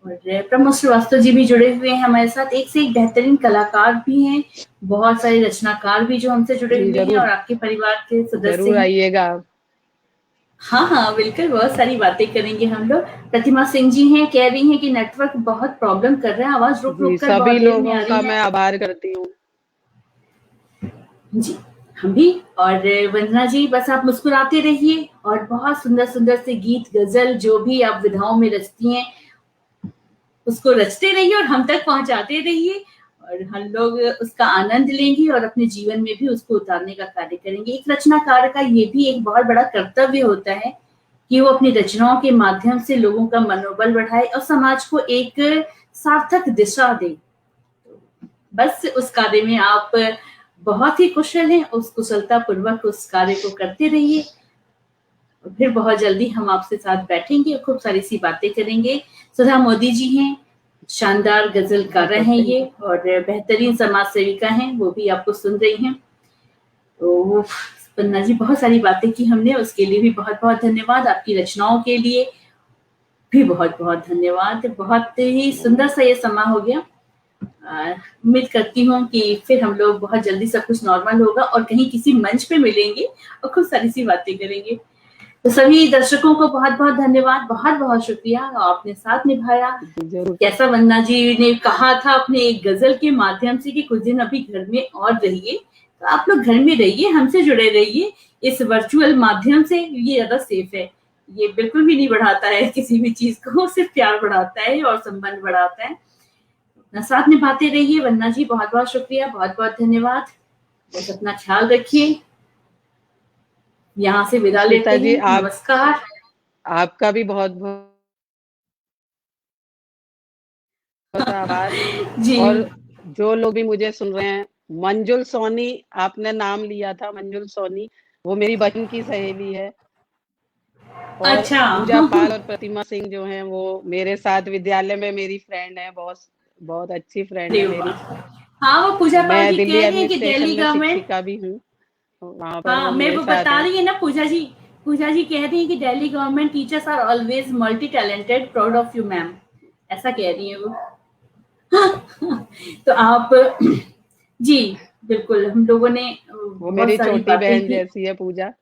और प्रमोद श्रीवास्तव जी भी जुड़े हुए हैं हमारे साथ, एक से एक बेहतरीन कलाकार भी हैं, बहुत सारे रचनाकार भी जो हमसे जुड़े जी, हुए हैं, और ज़रूर, आपके परिवार के सदस्य ज़रूर हैं। आइएगा। हाँ हाँ बिल्कुल, बहुत सारी बातें करेंगे हम लोग। प्रतिमा सिंह जी हैं, कह रही हैं कि नेटवर्क बहुत प्रॉब्लम कर रहा है, आवाज रुक जी, रुक कर बहुत सभी देर में आ लोगों रही का है। मैं आभार करती हूँ। जी हम भी। और वंदना जी बस आप मुस्कुराते रहिए, और बहुत सुंदर सुंदर से गीत गजल जो भी आप विधाओं में रचती हैं, उसको रचते रहिए और हम तक पहुंचाते रहिए। और हम लोग उसका आनंद लेंगे और अपने जीवन में भी उसको उतारने का कार्य करेंगे। एक रचनाकार का ये भी एक बहुत बड़ा कर्तव्य होता है कि वो अपनी रचनाओं के माध्यम से लोगों का मनोबल बढ़ाए और समाज को एक सार्थक दिशा दे। बस उस कार्य में आप बहुत ही कुशल हैं, उस कुशलता पूर्वक उस कार्य को करते रहिए। और फिर बहुत जल्दी हम आपसे साथ बैठेंगे और खूब सारी सी बातें करेंगे। सुधा मोदी जी हैं, शानदार गजल कर रहे हैं थैंक ये, यू। और बेहतरीन समाज सेविका हैं, वो भी आपको सुन रही हैं। तो पन्ना जी बहुत सारी बातें की हमने, उसके लिए भी बहुत बहुत धन्यवाद। आपकी रचनाओं के लिए भी बहुत बहुत धन्यवाद। बहुत ही सुंदर सा ये समा हो गया। उम्मीद करती हूँ कि फिर हम लोग बहुत जल्दी सब कुछ नॉर्मल होगा और कहीं किसी मंच पे मिलेंगे और खूब सारी सी बातें करेंगे। तो सभी दर्शकों को बहुत बहुत धन्यवाद, बहुत बहुत शुक्रिया, आपने साथ निभाया। जी, ज़रूर। जैसा वंदना जी ने कहा था अपने एक गजल के माध्यम से कि कुछ दिन अभी घर में और रहिए, तो आप लोग घर में रहिए, हमसे जुड़े रहिए। इस वर्चुअल माध्यम से ये ज्यादा सेफ है, ये बिल्कुल भी नहीं बढ़ाता है किसी भी चीज को, सिर्फ प्यार बढ़ाता है और संबंध बढ़ाता है। अपना साथ निभाते रहिए। वंदना जी बहुत बहुत शुक्रिया, बहुत बहुत धन्यवाद। बस अपना ख्याल रखिए। यहाँ से विदा स्मिता लेते जी, हैं, नमस्कार। आपका भी बहुत-बहुत आभार। जी और जो लोग भी मुझे सुन रहे हैं, मंजुल सोनी, आपने नाम लिया था मंजुल सोनी, वो मेरी बचपन की सहेली है। और अच्छा। पूजा पाल और प्रतिमा सिंह जो हैं, वो मेरे साथ विद्यालय में मेरी फ्रेंड हैं, बहुत बहुत अच्छी फ्रेंड है अरे मेरी। वाह। हाँ वो पूजा पाल मैं जी दिल्ली कह रही है कि एडमिनिस्ट्रेशन दिल्ली में गवर्नमेंट, शिक्षिका भी हूँ, वहाँ पर हाँ वो मैं मेरे वो साथ बता हैं। रही है ना पूजा जी कह रही है कि Delhi government teachers are always multi talented, proud of you ma'am, ऐसा कह रही है वो। तो आप जी बिल्कुल, हम लोगों ने वो बहुत मेरी सारी छोटी बातें बहन की। जैसी है पूजा।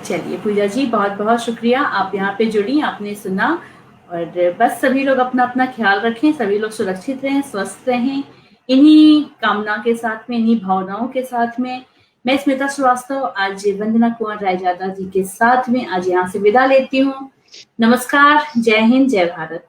चलिए पूजा जी, बहुत-बहुत शुक्रिया, आप यहाँ पे जुड़ी, आपने सुना और बस सभी लोग अपना-अपना ख़्याल रखें, सभी लोग सुरक्षित रहें, स्वस्थ रहें। इन्हीं कामना के साथ में, इन्हीं भावनाओं के साथ में, मैं स्मिता श्रीवास्तव आज वंदना कुँवर रायजादा जी के साथ में आज यहाँ से विदा लेती हूँ। नमस्कार, जय हिंद, जय भारत।